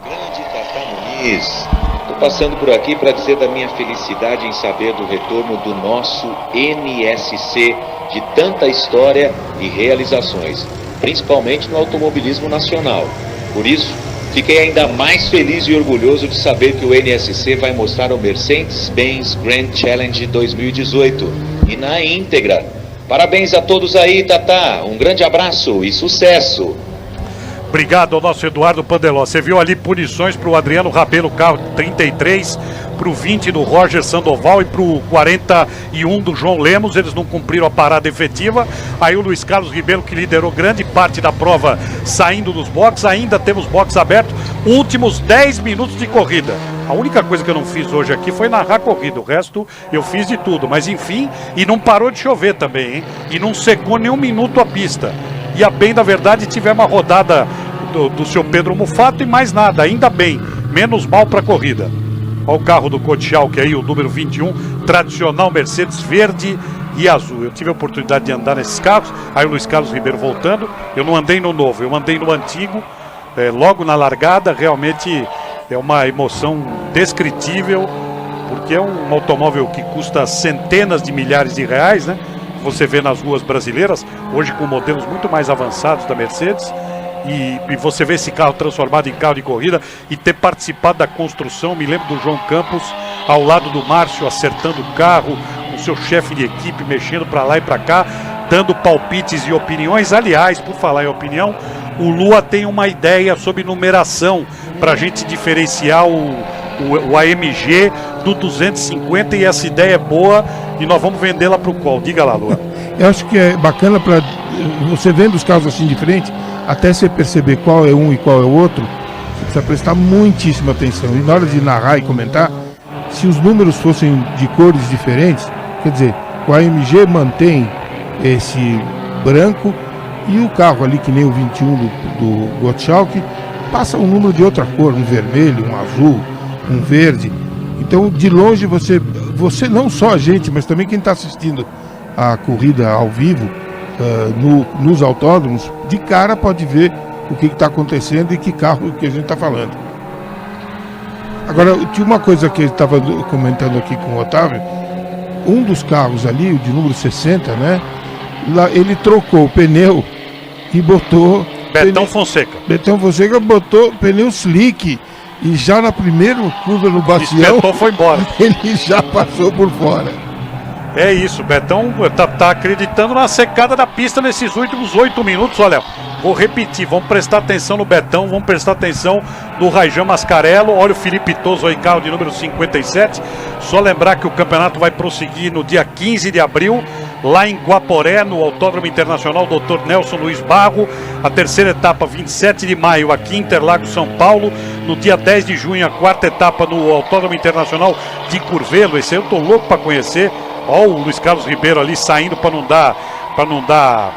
Grande Tata Muniz, estou passando por aqui para dizer da minha felicidade em saber do retorno do nosso NSC, de tanta história e realizações, principalmente no automobilismo nacional. Por isso, fiquei ainda mais feliz e orgulhoso de saber que o NSC vai mostrar o Mercedes-Benz Grand Challenge 2018 e na íntegra. Parabéns a todos aí, Tata. Um grande abraço e sucesso. Obrigado ao nosso Eduardo Pandeló. Você viu ali punições para o Adriano Rabelo, carro 33, para o 20 do Roger Sandoval e para o 41 do João Lemos. Eles não cumpriram a parada efetiva. Aí o Luiz Carlos Ribeiro, que liderou grande parte da prova, saindo dos boxes. Ainda temos box aberto. Últimos 10 minutos de corrida. A única coisa que eu não fiz hoje aqui foi narrar a corrida. O resto eu fiz de tudo. Mas enfim, e não parou de chover também, hein? E não secou nem um minuto a pista. E a bem da verdade tivemos uma rodada do seu Pedro Mufato e mais nada, ainda bem, menos mal para a corrida. Olha o carro do Cotial, que é aí o número 21, tradicional Mercedes verde e azul. Eu tive a oportunidade de andar nesses carros, aí o Luiz Carlos Ribeiro voltando. Eu não andei no novo, eu andei no antigo, logo na largada. Realmente é uma emoção descritível, porque é um automóvel que custa centenas de milhares de reais, né? Você vê nas ruas brasileiras, hoje com modelos muito mais avançados da Mercedes, e você vê esse carro transformado em carro de corrida e ter participado da construção. Me lembro do João Campos ao lado do Márcio, acertando o carro, com seu chefe de equipe, mexendo para lá e para cá, dando palpites e opiniões. Aliás, por falar em opinião, o Lua tem uma ideia sobre numeração para a gente diferenciar o AMG do 250, e essa ideia é boa e nós vamos vendê-la para o qual? Diga lá, Lua. Eu acho que é bacana para você vendo os carros assim de frente, até você perceber qual é um e qual é o outro, você precisa prestar muitíssima atenção. E na hora de narrar e comentar, se os números fossem de cores diferentes, quer dizer, o AMG mantém esse branco e o carro ali, que nem o 21 do Gottschalk, passa um número de outra cor, um vermelho, um azul, um verde. Então, de longe, você não só a gente, mas também quem está assistindo a corrida ao vivo, nos autódromos, de cara pode ver o que está acontecendo e que carro que a gente está falando. Agora, tinha uma coisa que eu estava comentando aqui com o Otávio. Um dos carros ali, o de número 60, né? Lá, ele trocou o pneu e botou... Betão Fonseca. Betão Fonseca botou pneu slick. E já na primeira curva no Bastião, foi embora. Ele já passou por fora. É isso, Betão tá acreditando na secada da pista nesses últimos 8 minutos. Olha, vou repetir, vamos prestar atenção no Betão, vamos prestar atenção no Raijan Mascarello. Olha o Felipe Toso aí, carro de número 57. Só lembrar que o campeonato vai prosseguir no dia 15 de abril, lá em Guaporé, no Autódromo Internacional Dr. Nelson Luiz Barro. A terceira etapa, 27 de maio, aqui em Interlagos, São Paulo. No dia 10 de junho, a quarta etapa no Autódromo Internacional de Curvelo. Esse aí eu tô louco para conhecer. Olha o Luiz Carlos Ribeiro ali saindo para não dar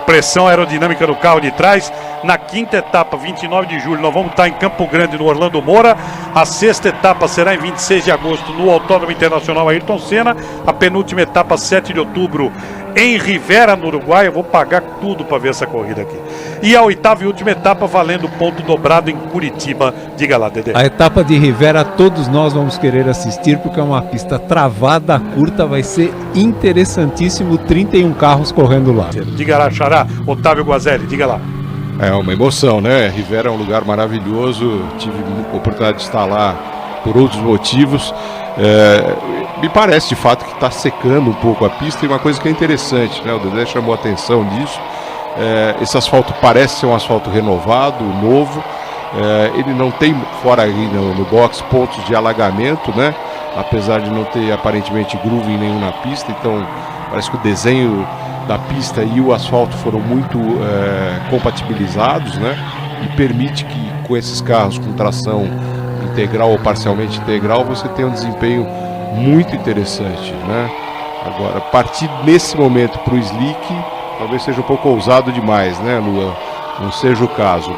pressão aerodinâmica no carro de trás. Na quinta etapa, 29 de julho, nós vamos estar em Campo Grande, no Orlando Moura. A sexta etapa será em 26 de agosto, no Autódromo Internacional Ayrton Senna. A penúltima etapa, 7 de outubro, em Rivera, no Uruguai. Eu vou pagar tudo para ver essa corrida aqui. E a oitava e última etapa, valendo ponto dobrado em Curitiba. Diga lá, Dedé. A etapa de Rivera todos nós vamos querer assistir, porque é uma pista travada, curta, vai ser interessantíssimo. 31 carros correndo lá. Diga lá, Xará, Otávio Guazelli, diga lá. É uma emoção, né? Rivera é um lugar maravilhoso, tive a oportunidade de estar lá por outros motivos. Me parece de fato que está secando um pouco a pista, e uma coisa que é interessante, né? O Dedé chamou a atenção disso. Esse asfalto parece ser um asfalto renovado, novo. Ele não tem fora aí no box pontos de alagamento, né? Apesar de não ter aparentemente groove nenhum na pista, então Parece que o desenho da pista e o asfalto foram muito compatibilizados, né? E permite que com esses carros com tração integral ou parcialmente integral você tenha um desempenho muito interessante, né? Agora, partir nesse momento para o slick talvez seja um pouco ousado demais, né, Lua? Não seja o caso.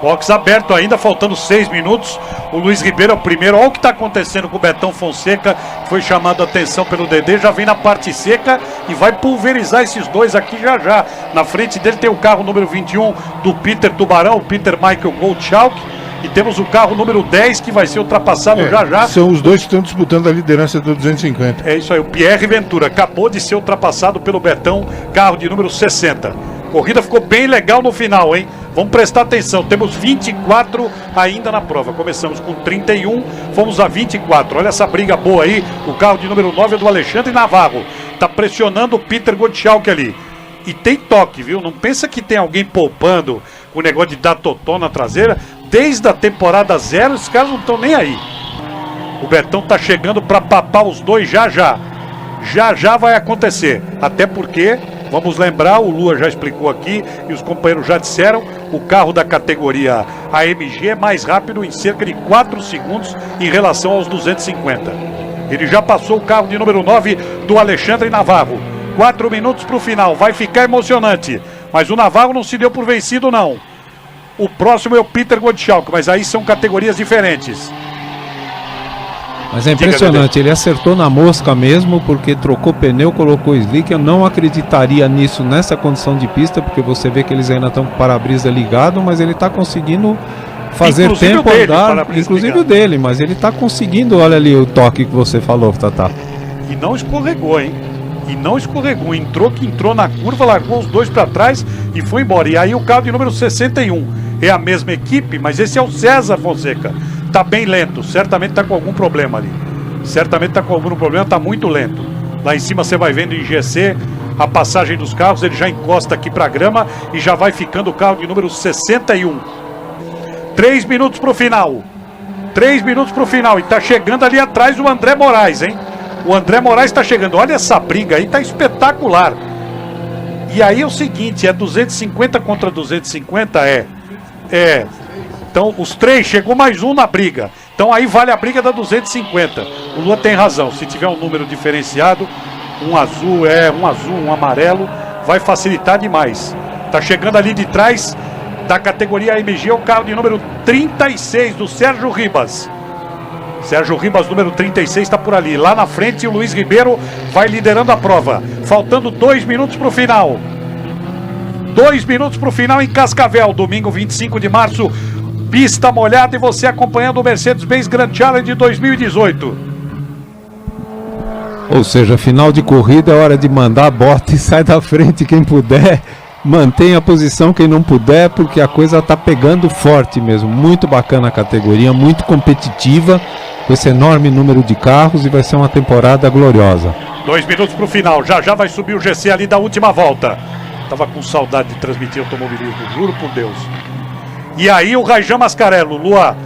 Box aberto ainda, faltando 6 minutos. O Luiz Ribeiro é o primeiro. Olha o que está acontecendo com o Betão Fonseca, que foi chamado a atenção pelo Dedê. Já vem na parte seca e vai pulverizar esses dois aqui já já. Na frente dele tem o carro número 21 do Peter Tubarão, o Peter Michael Goldschalk. E temos o carro número 10 que vai ser ultrapassado já já. São os dois que estão disputando a liderança do 250. É isso aí, o Pierre Ventura acabou de ser ultrapassado pelo Betão, carro de número 60. Corrida ficou bem legal no final, hein? Vamos prestar atenção, temos 24 ainda na prova. Começamos com 31, fomos a 24. Olha essa briga boa aí. O carro de número 9 é do Alexandre Navarro. Tá pressionando o Peter Gottschalk ali. E tem toque, viu? Não pensa que tem alguém poupando com o negócio de dar totó na traseira. Desde a temporada 0, esses caras não estão nem aí. O Betão tá chegando para papar os dois já já. Já já vai acontecer. Até porque, vamos lembrar, o Lua já explicou aqui e os companheiros já disseram, o carro da categoria AMG é mais rápido em cerca de 4 segundos em relação aos 250. Ele já passou o carro de número 9 do Alexandre Navarro. 4 minutos para o final, vai ficar emocionante. Mas o Navarro não se deu por vencido, não. O próximo é o Peter Gottschalk, mas aí são categorias diferentes. Mas é impressionante, ele acertou na mosca mesmo, porque trocou pneu, colocou slick. Eu não acreditaria nisso nessa condição de pista, porque você vê que eles ainda estão com o para-brisa ligado, mas ele está conseguindo fazer inclusive tempo andar, inclusive ligado. O dele, mas ele está conseguindo, olha ali o toque que você falou, Tatá. E não escorregou, hein? E não escorregou, entrou na curva, largou os dois para trás e foi embora. E aí o carro de número 61 é a mesma equipe, mas esse é o César Fonseca. Tá bem lento, certamente tá com algum problema ali. Certamente tá com algum problema, tá muito lento. Lá em cima você vai vendo em GC a passagem dos carros, ele já encosta aqui pra grama e já vai ficando o carro de número 61. 3 minutos pro final. 3 minutos pro final e tá chegando ali atrás o André Moraes, hein? O André Moraes tá chegando. Olha essa briga aí, tá espetacular. E aí é o seguinte, é 250 contra 250, Então os três, chegou mais um na briga. Então aí vale a briga da 250. O Lua tem razão, se tiver um número diferenciado, um azul, um amarelo, vai facilitar demais. Tá chegando ali de trás da categoria AMG o carro de número 36 do Sérgio Ribas. Sérgio Ribas, número 36, está por ali. Lá na frente o Luiz Ribeiro vai liderando a prova. Faltando 2 minutos para o final. 2 minutos para o final em Cascavel, domingo 25 de março. Pista molhada e você acompanhando o Mercedes-Benz Grand Challenge 2018. Ou seja, final de corrida é hora de mandar a bota e sai da frente quem puder. Mantenha a posição quem não puder, porque a coisa tá pegando forte mesmo. Muito bacana a categoria, muito competitiva, com esse enorme número de carros, e vai ser uma temporada gloriosa. 2 minutos para o final, já já vai subir o GC ali da última volta. Tava com saudade de transmitir automobilismo, juro por Deus. E aí o Raijan Mascarello, Lua,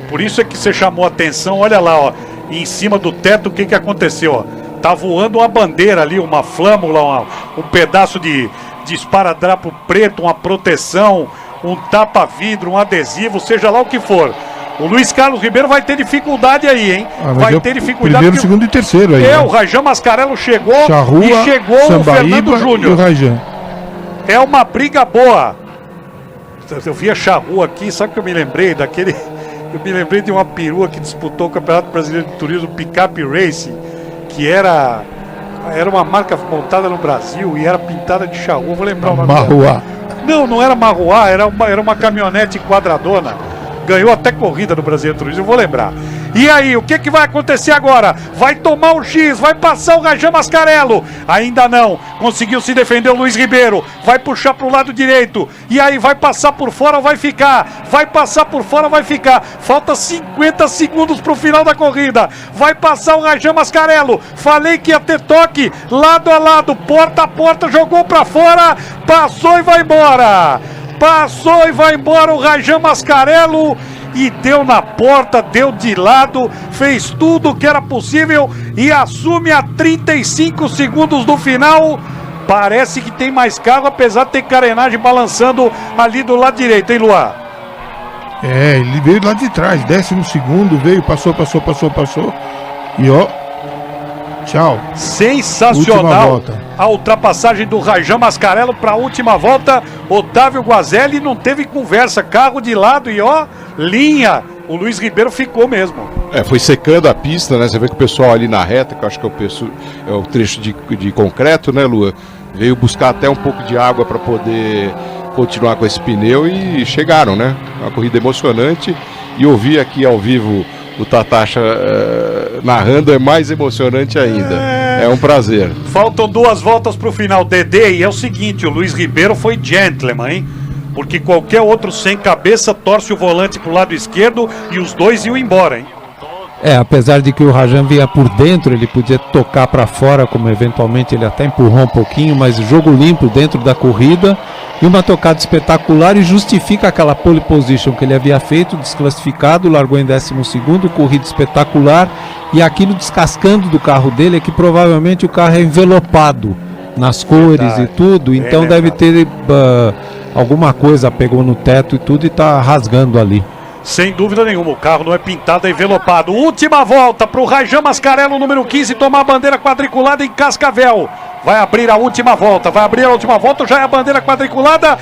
por isso é que você chamou a atenção, olha lá, ó, em cima do teto o que aconteceu, ó. Tá voando uma bandeira ali, uma flâmula, um pedaço de esparadrapo preto, uma proteção, um tapa-vidro, um adesivo, seja lá o que for. O Luiz Carlos Ribeiro vai ter dificuldade aí, hein? Vai ter dificuldade. Primeiro, segundo e terceiro aí. O Raijan Mascarello chegou Charrua, e chegou Sambaíba, o Fernando Júnior. E o Raijan. É uma briga boa. Eu vi a Charrua aqui, sabe que eu me lembrei daquele... Eu me lembrei de uma perua que disputou o Campeonato Brasileiro de Turismo Picape Racing, que era uma marca montada no Brasil e era pintada de Charrua, vou lembrar o nome Marruá. Não era Marruá, era uma caminhonete quadradona. Ganhou até corrida no Brasileiro Turismo, eu vou lembrar. E aí, o que vai acontecer agora? Vai tomar o X, vai passar o Raijan Mascarello. Ainda não, conseguiu se defender o Luiz Ribeiro. Vai puxar para o lado direito. E aí, vai passar por fora ou vai ficar? Vai passar por fora ou vai ficar? Falta 50 segundos para o final da corrida. Vai passar o Raijan Mascarello. Falei que ia ter toque, lado a lado, porta a porta, jogou para fora, passou e vai embora. Passou e vai embora o Raijan Mascarello. e deu na porta, deu de lado, fez tudo o que era possível e assume a 35 segundos do final. Parece que tem mais carro, apesar de ter carenagem balançando ali do lado direito, hein, Luar? Ele veio lá de trás, 12º, veio, passou. E ó, tchau. Sensacional a ultrapassagem do Rajan Mascarello para a última volta. Otávio Guazelli não teve conversa, carro de lado e ó, linha. O Luiz Ribeiro ficou mesmo. Foi secando a pista, né? Você vê que o pessoal ali na reta, que eu acho que é o trecho de concreto, né, Lua? Veio buscar até um pouco de água para poder continuar com esse pneu e chegaram, né? Uma corrida emocionante. E ouvir aqui ao vivo o Tatacha narrando é mais emocionante ainda. É um prazer. Faltam 2 voltas para o final, Dedê, e é o seguinte, o Luiz Ribeiro foi gentleman, hein? Porque qualquer outro sem cabeça torce o volante pro lado esquerdo e os dois iam embora, hein? Apesar de que o Rajan vinha por dentro, ele podia tocar para fora, como eventualmente ele até empurrou um pouquinho, mas jogo limpo dentro da corrida e uma tocada espetacular e justifica aquela pole position que ele havia feito, desclassificado, largou em 12º, corrida espetacular, e aquilo descascando do carro dele é que provavelmente o carro é envelopado nas cores e tudo, então deve ter alguma coisa pegou no teto e tudo e tá rasgando ali. Sem dúvida nenhuma, o carro não é pintado, é envelopado. Última volta para o Rajan Mascarello, número 15, tomar a bandeira quadriculada em Cascavel. Vai abrir a última volta, já é a bandeira quadriculada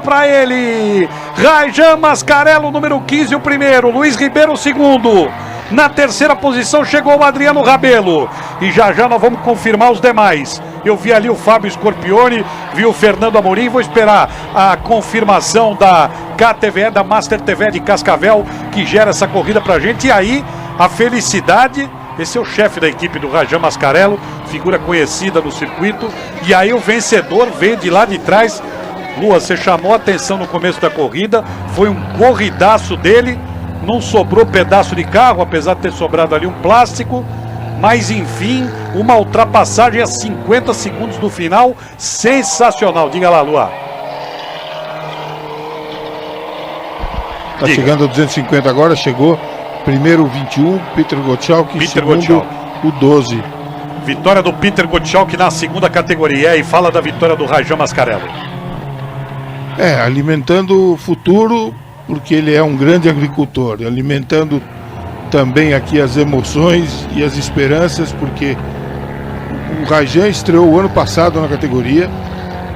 para ele. Rajan Mascarello, número 15, o primeiro, Luiz Ribeiro, o segundo. Na terceira posição chegou o Adriano Rabelo. E já nós vamos confirmar os demais. Eu vi ali o Fábio Scorpione, vi o Fernando Amorim. Vou esperar a confirmação da KTVE, da Master TV de Cascavel, que gera essa corrida pra gente. E aí, a felicidade. Esse é o chefe da equipe do Rajan Mascarello, figura conhecida no circuito. E aí o vencedor veio de lá de trás. Lua, você chamou a atenção no começo da corrida. Foi um corridaço dele. Não sobrou pedaço de carro, apesar de ter sobrado ali um plástico. Mas enfim, uma ultrapassagem a 50 segundos do final. Sensacional. Diga lá, Lua. Tá chegando a 250 agora, chegou. Primeiro o 21, Peter Gottschalk, segundo o 12. Vitória do Peter Gottschalk na segunda categoria. E fala da vitória do Rajan Mascarello. Alimentando o futuro, porque ele é um grande agricultor, alimentando também aqui as emoções e as esperanças, porque o Rajan estreou o ano passado na categoria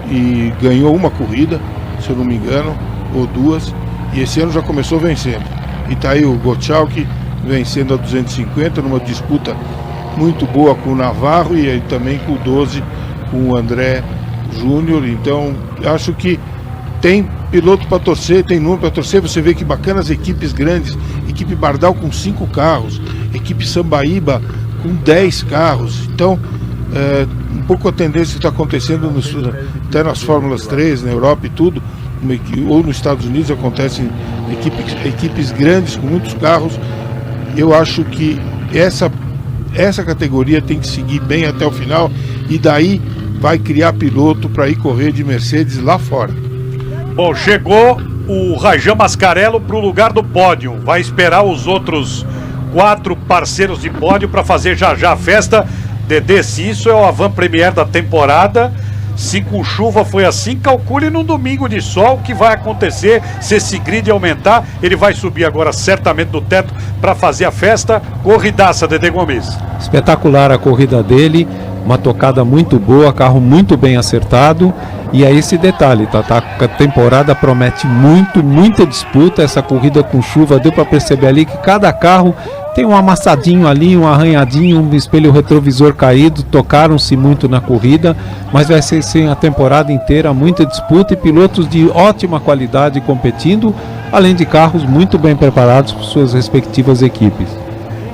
e ganhou uma corrida, se eu não me engano, ou 2, e esse ano já começou vencendo. E tá aí o Gottschalk vencendo a 250 numa disputa muito boa com o Navarro e aí também com o 12, com o André Júnior. Então acho que tem piloto para torcer, tem número para torcer. Você vê que bacanas equipes grandes, equipe Bardal com 5 carros, equipe Sambaíba com 10 carros. Então um pouco a tendência que está acontecendo até nas Fórmulas 3 na Europa e tudo, ou nos Estados Unidos acontecem equipes grandes com muitos carros. Eu acho que essa categoria tem que seguir bem até o final e daí vai criar piloto para ir correr de Mercedes lá fora. Bom, chegou o Rajan Mascarello para o lugar do pódio. Vai esperar os outros 4 parceiros de pódio para fazer já a festa. Dedê, se isso é o avant-première da temporada, se com chuva foi assim, calcule num domingo de sol o que vai acontecer. Se esse grid aumentar, ele vai subir agora certamente do teto para fazer a festa. Corridaça, Dedê Gomes. Espetacular a corrida dele, uma tocada muito boa, carro muito bem acertado. E aí esse detalhe, a temporada promete muita disputa. Essa corrida com chuva, deu para perceber ali que cada carro tem um amassadinho ali, um arranhadinho, um espelho retrovisor caído. Tocaram-se muito na corrida, mas vai ser sim a temporada inteira, muita disputa e pilotos de ótima qualidade competindo, além de carros muito bem preparados por suas respectivas equipes.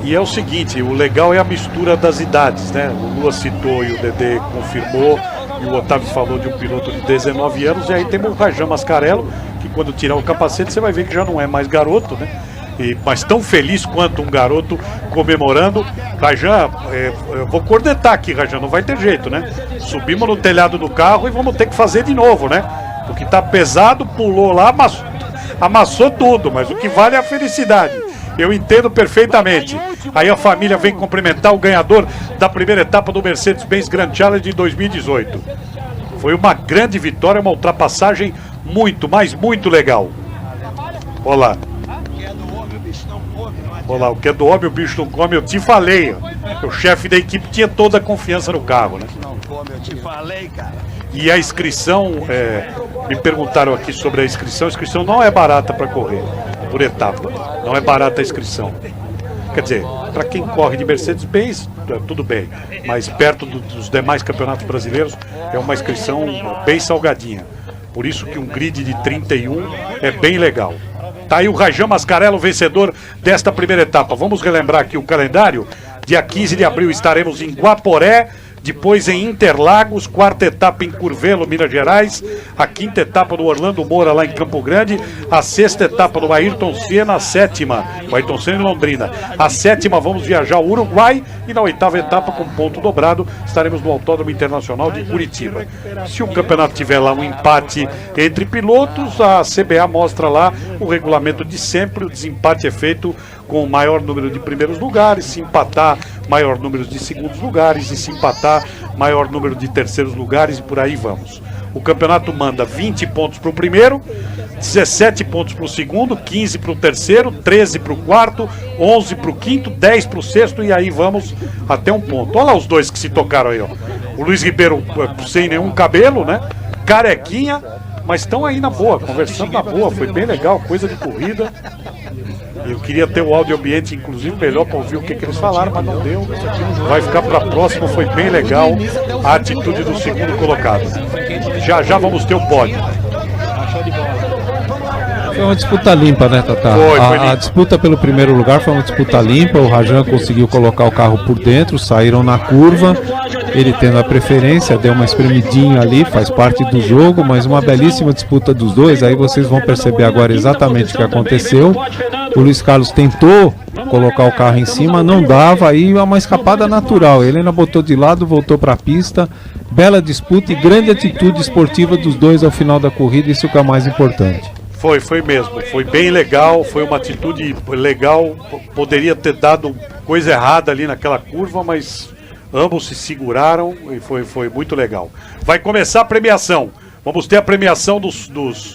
E é o seguinte, o legal é a mistura das idades, né? O Lua citou e o Dedê confirmou, e o Otávio falou de um piloto de 19 anos, e aí tem o Rajan Mascarello, que quando tirar o capacete você vai ver que já não é mais garoto, né? Mas tão feliz quanto um garoto comemorando. Rajan, eu vou cornetar aqui, Rajan, não vai ter jeito, né? Subimos no telhado do carro e vamos ter que fazer de novo, né? Porque tá pesado, pulou lá, mas amassou tudo, mas o que vale é a felicidade. Eu entendo perfeitamente. Aí a família vem cumprimentar o ganhador da primeira etapa do Mercedes-Benz Grand Challenge de 2018. Foi uma grande vitória, uma ultrapassagem muito, mas muito legal. Olha lá. Olha lá, o que é do homem o bicho não come, eu te falei. Ó. O chefe da equipe tinha toda a confiança no carro, né? Não come, eu te falei, cara. E a inscrição, me perguntaram aqui sobre a inscrição não é barata para correr, por etapa. Não é barata a inscrição. Quer dizer, para quem corre de Mercedes-Benz, tudo bem. Mas perto dos demais campeonatos brasileiros, é uma inscrição bem salgadinha. Por isso que um grid de 31 é bem legal. Tá aí o Rajão Mascarello, vencedor desta primeira etapa. Vamos relembrar aqui o calendário. Dia 15 de abril estaremos em Guaporé, depois em Interlagos, quarta etapa em Curvelo, Minas Gerais, a quinta etapa do Orlando Moura lá em Campo Grande, a sexta etapa do Ayrton Senna, a sétima, o Ayrton Senna em Londrina, a sétima vamos viajar ao Uruguai e na oitava etapa com ponto dobrado estaremos no Autódromo Internacional de Curitiba. Se o campeonato tiver lá um empate entre pilotos, a CBA mostra lá o regulamento de sempre, o desempate é feito com o maior número de primeiros lugares, se empatar, maior número de segundos lugares, e se empatar, maior número de terceiros lugares, e por aí vamos. O campeonato manda 20 pontos para o primeiro, 17 pontos para o segundo, 15 para o terceiro, 13 para o quarto, 11 para o quinto, 10 para o sexto, e aí vamos até um ponto. Olha lá os dois que se tocaram aí, ó. O Luiz Ribeiro sem nenhum cabelo, né? Carequinha, mas estão aí na boa, conversando na boa, foi bem legal, coisa de corrida. Eu queria ter o áudio ambiente, inclusive, melhor para ouvir o que eles falaram, mas não deu. Vai ficar para a próxima, foi bem legal a atitude do segundo colocado. Já já vamos ter o pódio. Foi uma disputa limpa, né, Tata? A disputa pelo primeiro lugar foi uma disputa limpa. O Rajan conseguiu colocar o carro por dentro, saíram na curva. Ele tendo a preferência, deu uma espremidinha ali, faz parte do jogo, mas uma belíssima disputa dos dois. Aí vocês vão perceber agora exatamente o que aconteceu. O Luiz Carlos tentou colocar o carro em cima, não dava, aí uma escapada natural. Ele ainda botou de lado, voltou para a pista. Bela disputa e grande atitude esportiva dos dois ao final da corrida, isso que é o mais importante. Foi mesmo, foi bem legal, foi uma atitude legal, poderia ter dado coisa errada ali naquela curva, mas ambos se seguraram e foi muito legal. Vai começar a premiação, vamos ter a premiação dos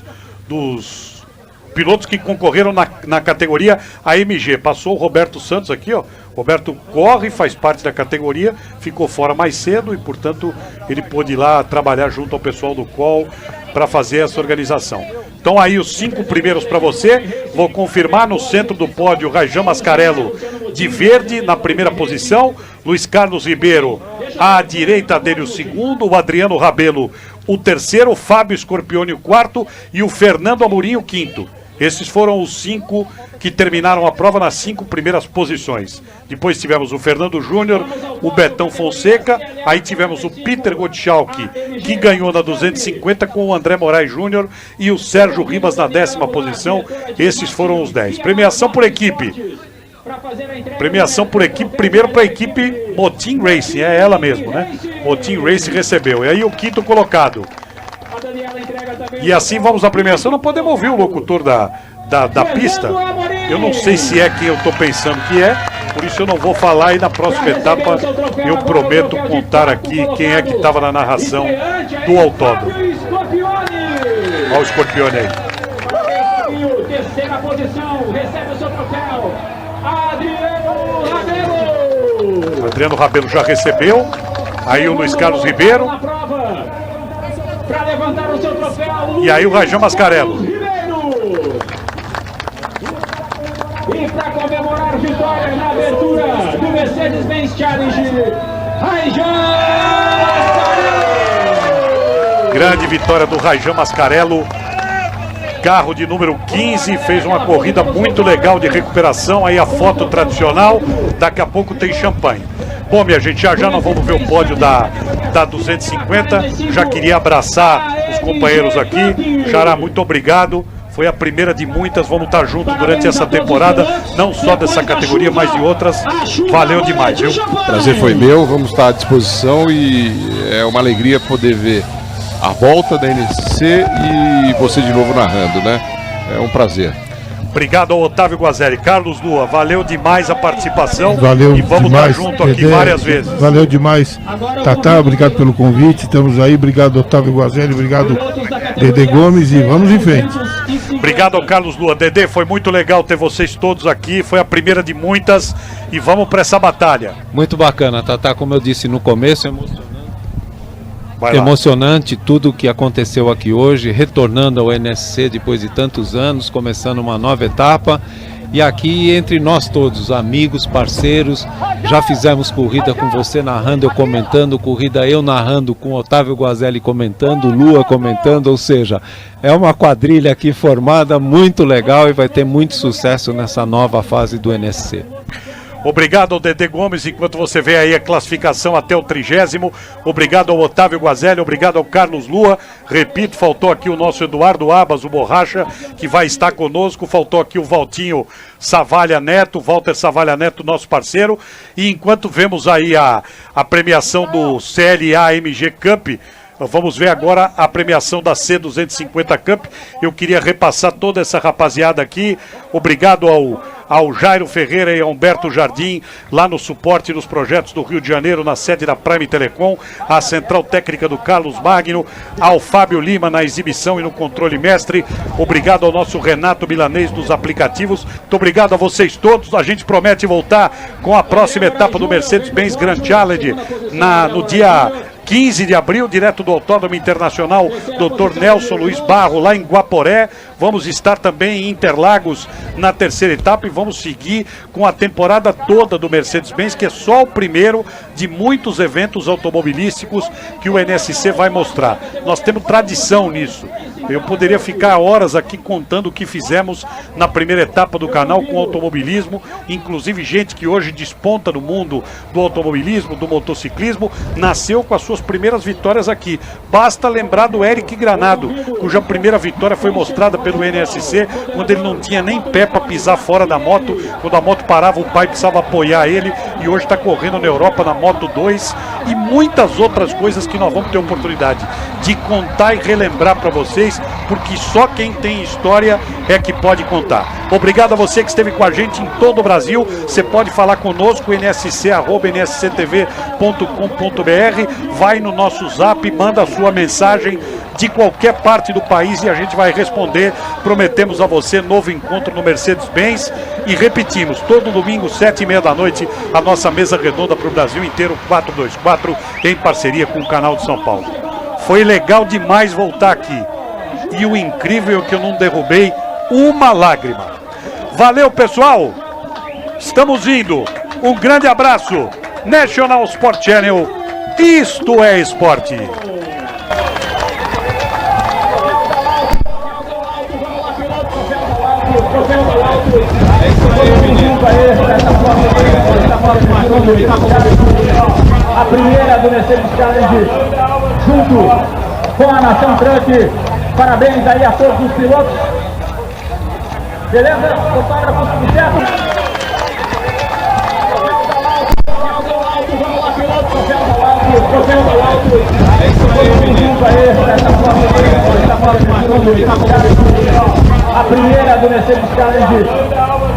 pilotos que concorreram na categoria AMG. Passou o Roberto Santos aqui, ó. Roberto corre, faz parte da categoria, ficou fora mais cedo e, portanto, ele pôde ir lá trabalhar junto ao pessoal do COL para fazer essa organização. Então aí os 5 primeiros para você, vou confirmar: no centro do pódio, Rajão Mascarello de verde na primeira posição, Luiz Carlos Ribeiro à direita dele o segundo, o Adriano Rabelo o terceiro, o Fábio Scorpione o quarto e o Fernando Amorim o quinto. Esses foram os 5 que terminaram a prova nas 5 primeiras posições. Depois tivemos o Fernando Júnior, o Betão Fonseca, aí tivemos o Peter Gottschalk, que ganhou na 250 com o André Moraes Júnior, e o Sérgio Ribas na 10ª posição. Esses foram os 10. Premiação por equipe. Premiação por equipe, primeiro para a equipe Motim Racing, é ela mesmo, né? Motim Racing recebeu. E aí o quinto colocado. E assim vamos à premiação. Não podemos ouvir o locutor da pista. Eu não sei se é quem eu estou pensando que é, por isso eu não vou falar. E na próxima etapa eu prometo contar aqui quem é que estava na narração do autódromo. Olha o Scorpione aí. Terceira posição, recebe o seu troféu, Adriano Rabelo. Adriano Rabelo já recebeu. Aí o Luiz Carlos Ribeiro. Para levantar o seu troféu, e aí o Rajão Mascarello. E para comemorar vitória na abertura do Mercedes-Benz Challenge, Rajão Mascarello. Grande vitória do Rajão Mascarello. Carro de número 15, fez uma corrida muito legal de recuperação. Aí a foto tradicional. Daqui a pouco tem champanhe. Bom, minha gente, já nós vamos ver o pódio da 250. Já queria abraçar os companheiros aqui. Xará, muito obrigado. Foi a primeira de muitas. Vamos estar juntos durante essa temporada, não só dessa categoria, mas de outras. Valeu demais, viu? Prazer foi meu, vamos estar à disposição e é uma alegria poder ver a volta da NSC e você de novo narrando, né? É um prazer. Obrigado ao Otávio Guazelli. Carlos Lua, valeu demais a participação. Valeu e vamos demais, estar junto aqui Dedé, várias vezes. Valeu demais. Tatá, obrigado pelo convite. Estamos aí. Obrigado, Otávio Guazelli. Obrigado, Dedé Gomes. E vamos em frente. Obrigado ao Carlos Lua. Dedé, foi muito legal ter vocês todos aqui. Foi a primeira de muitas. E vamos para essa batalha. Muito bacana, Tatá. Como eu disse no começo, Vai lá. emocionante tudo o que aconteceu aqui hoje, retornando ao NSC depois de tantos anos, começando uma nova etapa. E aqui entre nós todos, amigos, parceiros, já fizemos corrida com você narrando, eu comentando, corrida eu narrando, com Otávio Guazelli comentando, Lua comentando, ou seja, é uma quadrilha aqui formada muito legal e vai ter muito sucesso nessa nova fase do NSC. Obrigado ao Dedé Gomes, enquanto você vê aí a classificação até o 30º. Obrigado ao Otávio Guazelli, obrigado ao Carlos Lua. Repito, faltou aqui o nosso Eduardo Abas, o Borracha, que vai estar conosco. Faltou aqui o Valtinho Savalha Neto, Walter Savalha Neto, nosso parceiro. E enquanto vemos aí a premiação do CLA MG Cup, vamos ver agora a premiação da C250 Cup. Eu queria repassar toda essa rapaziada aqui. Obrigado ao Jairo Ferreira e ao Humberto Jardim, lá no suporte dos projetos do Rio de Janeiro, na sede da Prime Telecom, à central técnica do Carlos Magno, ao Fábio Lima na exibição e no controle mestre. Obrigado ao nosso Renato Milanês dos aplicativos. Muito obrigado a vocês todos. A gente promete voltar com a próxima etapa do Mercedes-Benz Grand Challenge no dia 15 de abril, direto do Autódromo Internacional Dr. Nelson Luiz Barro, lá em Guaporé. Vamos estar também em Interlagos na terceira etapa e vamos seguir com a temporada toda do Mercedes-Benz, que é só o primeiro de muitos eventos automobilísticos que o NSC vai mostrar. Nós temos tradição nisso. Eu poderia ficar horas aqui contando o que fizemos na primeira etapa do canal com automobilismo, inclusive gente que hoje desponta no mundo do automobilismo, do motociclismo, nasceu com as suas primeiras vitórias aqui. Basta lembrar do Eric Granado, cuja primeira vitória foi mostrada pelo NSC, quando ele não tinha nem pé para pisar fora da moto, quando a moto parava o pai precisava apoiar ele, e hoje está correndo na Europa na Moto 2, e muitas outras coisas que nós vamos ter oportunidade de contar e relembrar para vocês, porque só quem tem história é que pode contar. Obrigado a você que esteve com a gente em todo o Brasil. Você pode falar conosco, nsc@nsctv.com.br, vai no nosso zap, manda a sua mensagem de qualquer parte do país e a gente vai responder. Prometemos a você novo encontro no Mercedes-Benz e repetimos, todo domingo 7h30 da noite, a nossa mesa redonda para o Brasil inteiro, 424, em parceria com o Canal de São Paulo. Foi legal demais voltar aqui. E o incrível é que eu não derrubei uma lágrima. Valeu, pessoal! Estamos indo. Um grande abraço. National Sport Channel. Isto é esporte. A primeira do Mercedes Challenge, junto com a Nação Truck. Parabéns aí a todos os pilotos. Beleza? Fotógrafo, tudo certo? A primeira do Mercedes Challenge,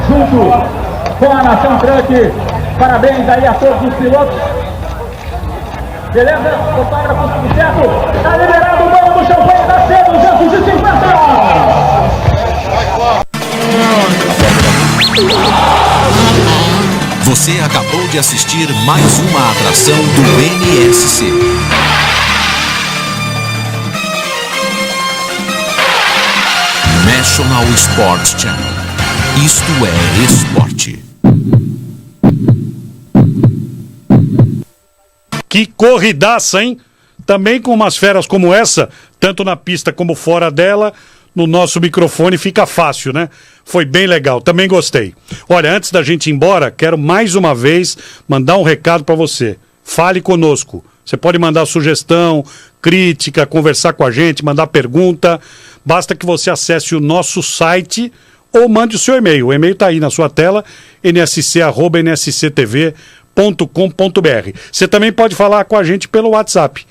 junto com a Nação Truck. Parabéns aí a todos os pilotos. Beleza? Fotógrafo, tudo certo? Tá liberado o dono do champanhe da C250! Você acabou de assistir mais uma atração do NSC. National Sports Channel. Isto é esporte. Que corridaça, hein? Também com umas feras como essa, tanto na pista como fora dela, no nosso microfone fica fácil, né? Foi bem legal, também gostei. Olha, antes da gente ir embora, quero mais uma vez mandar um recado para você. Fale conosco. Você pode mandar sugestão, crítica, conversar com a gente, mandar pergunta. Basta que você acesse o nosso site ou mande o seu e-mail. O e-mail está aí na sua tela, nsc@nsctv.com.br. Você também pode falar com a gente pelo WhatsApp.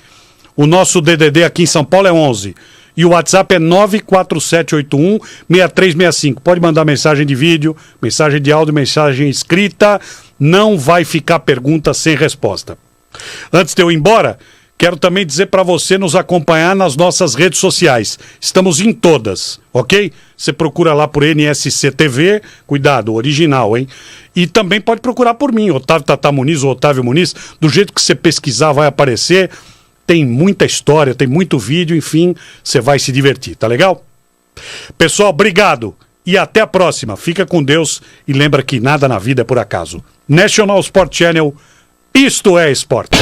O nosso DDD aqui em São Paulo é 11 E o WhatsApp é 94781-6365. Pode mandar mensagem de vídeo, mensagem de áudio, mensagem escrita. Não vai ficar pergunta sem resposta. Antes de eu ir embora, quero também dizer para você nos acompanhar nas nossas redes sociais. Estamos em todas, ok? Você procura lá por NSC TV, cuidado, original, hein? E também pode procurar por mim, Otávio Tata Muniz ou Otávio Muniz. Do jeito que você pesquisar vai aparecer. Tem muita história, tem muito vídeo, enfim, você vai se divertir, tá legal? Pessoal, obrigado e até a próxima. Fica com Deus e lembra que nada na vida é por acaso. National Sport Channel, isto é esporte.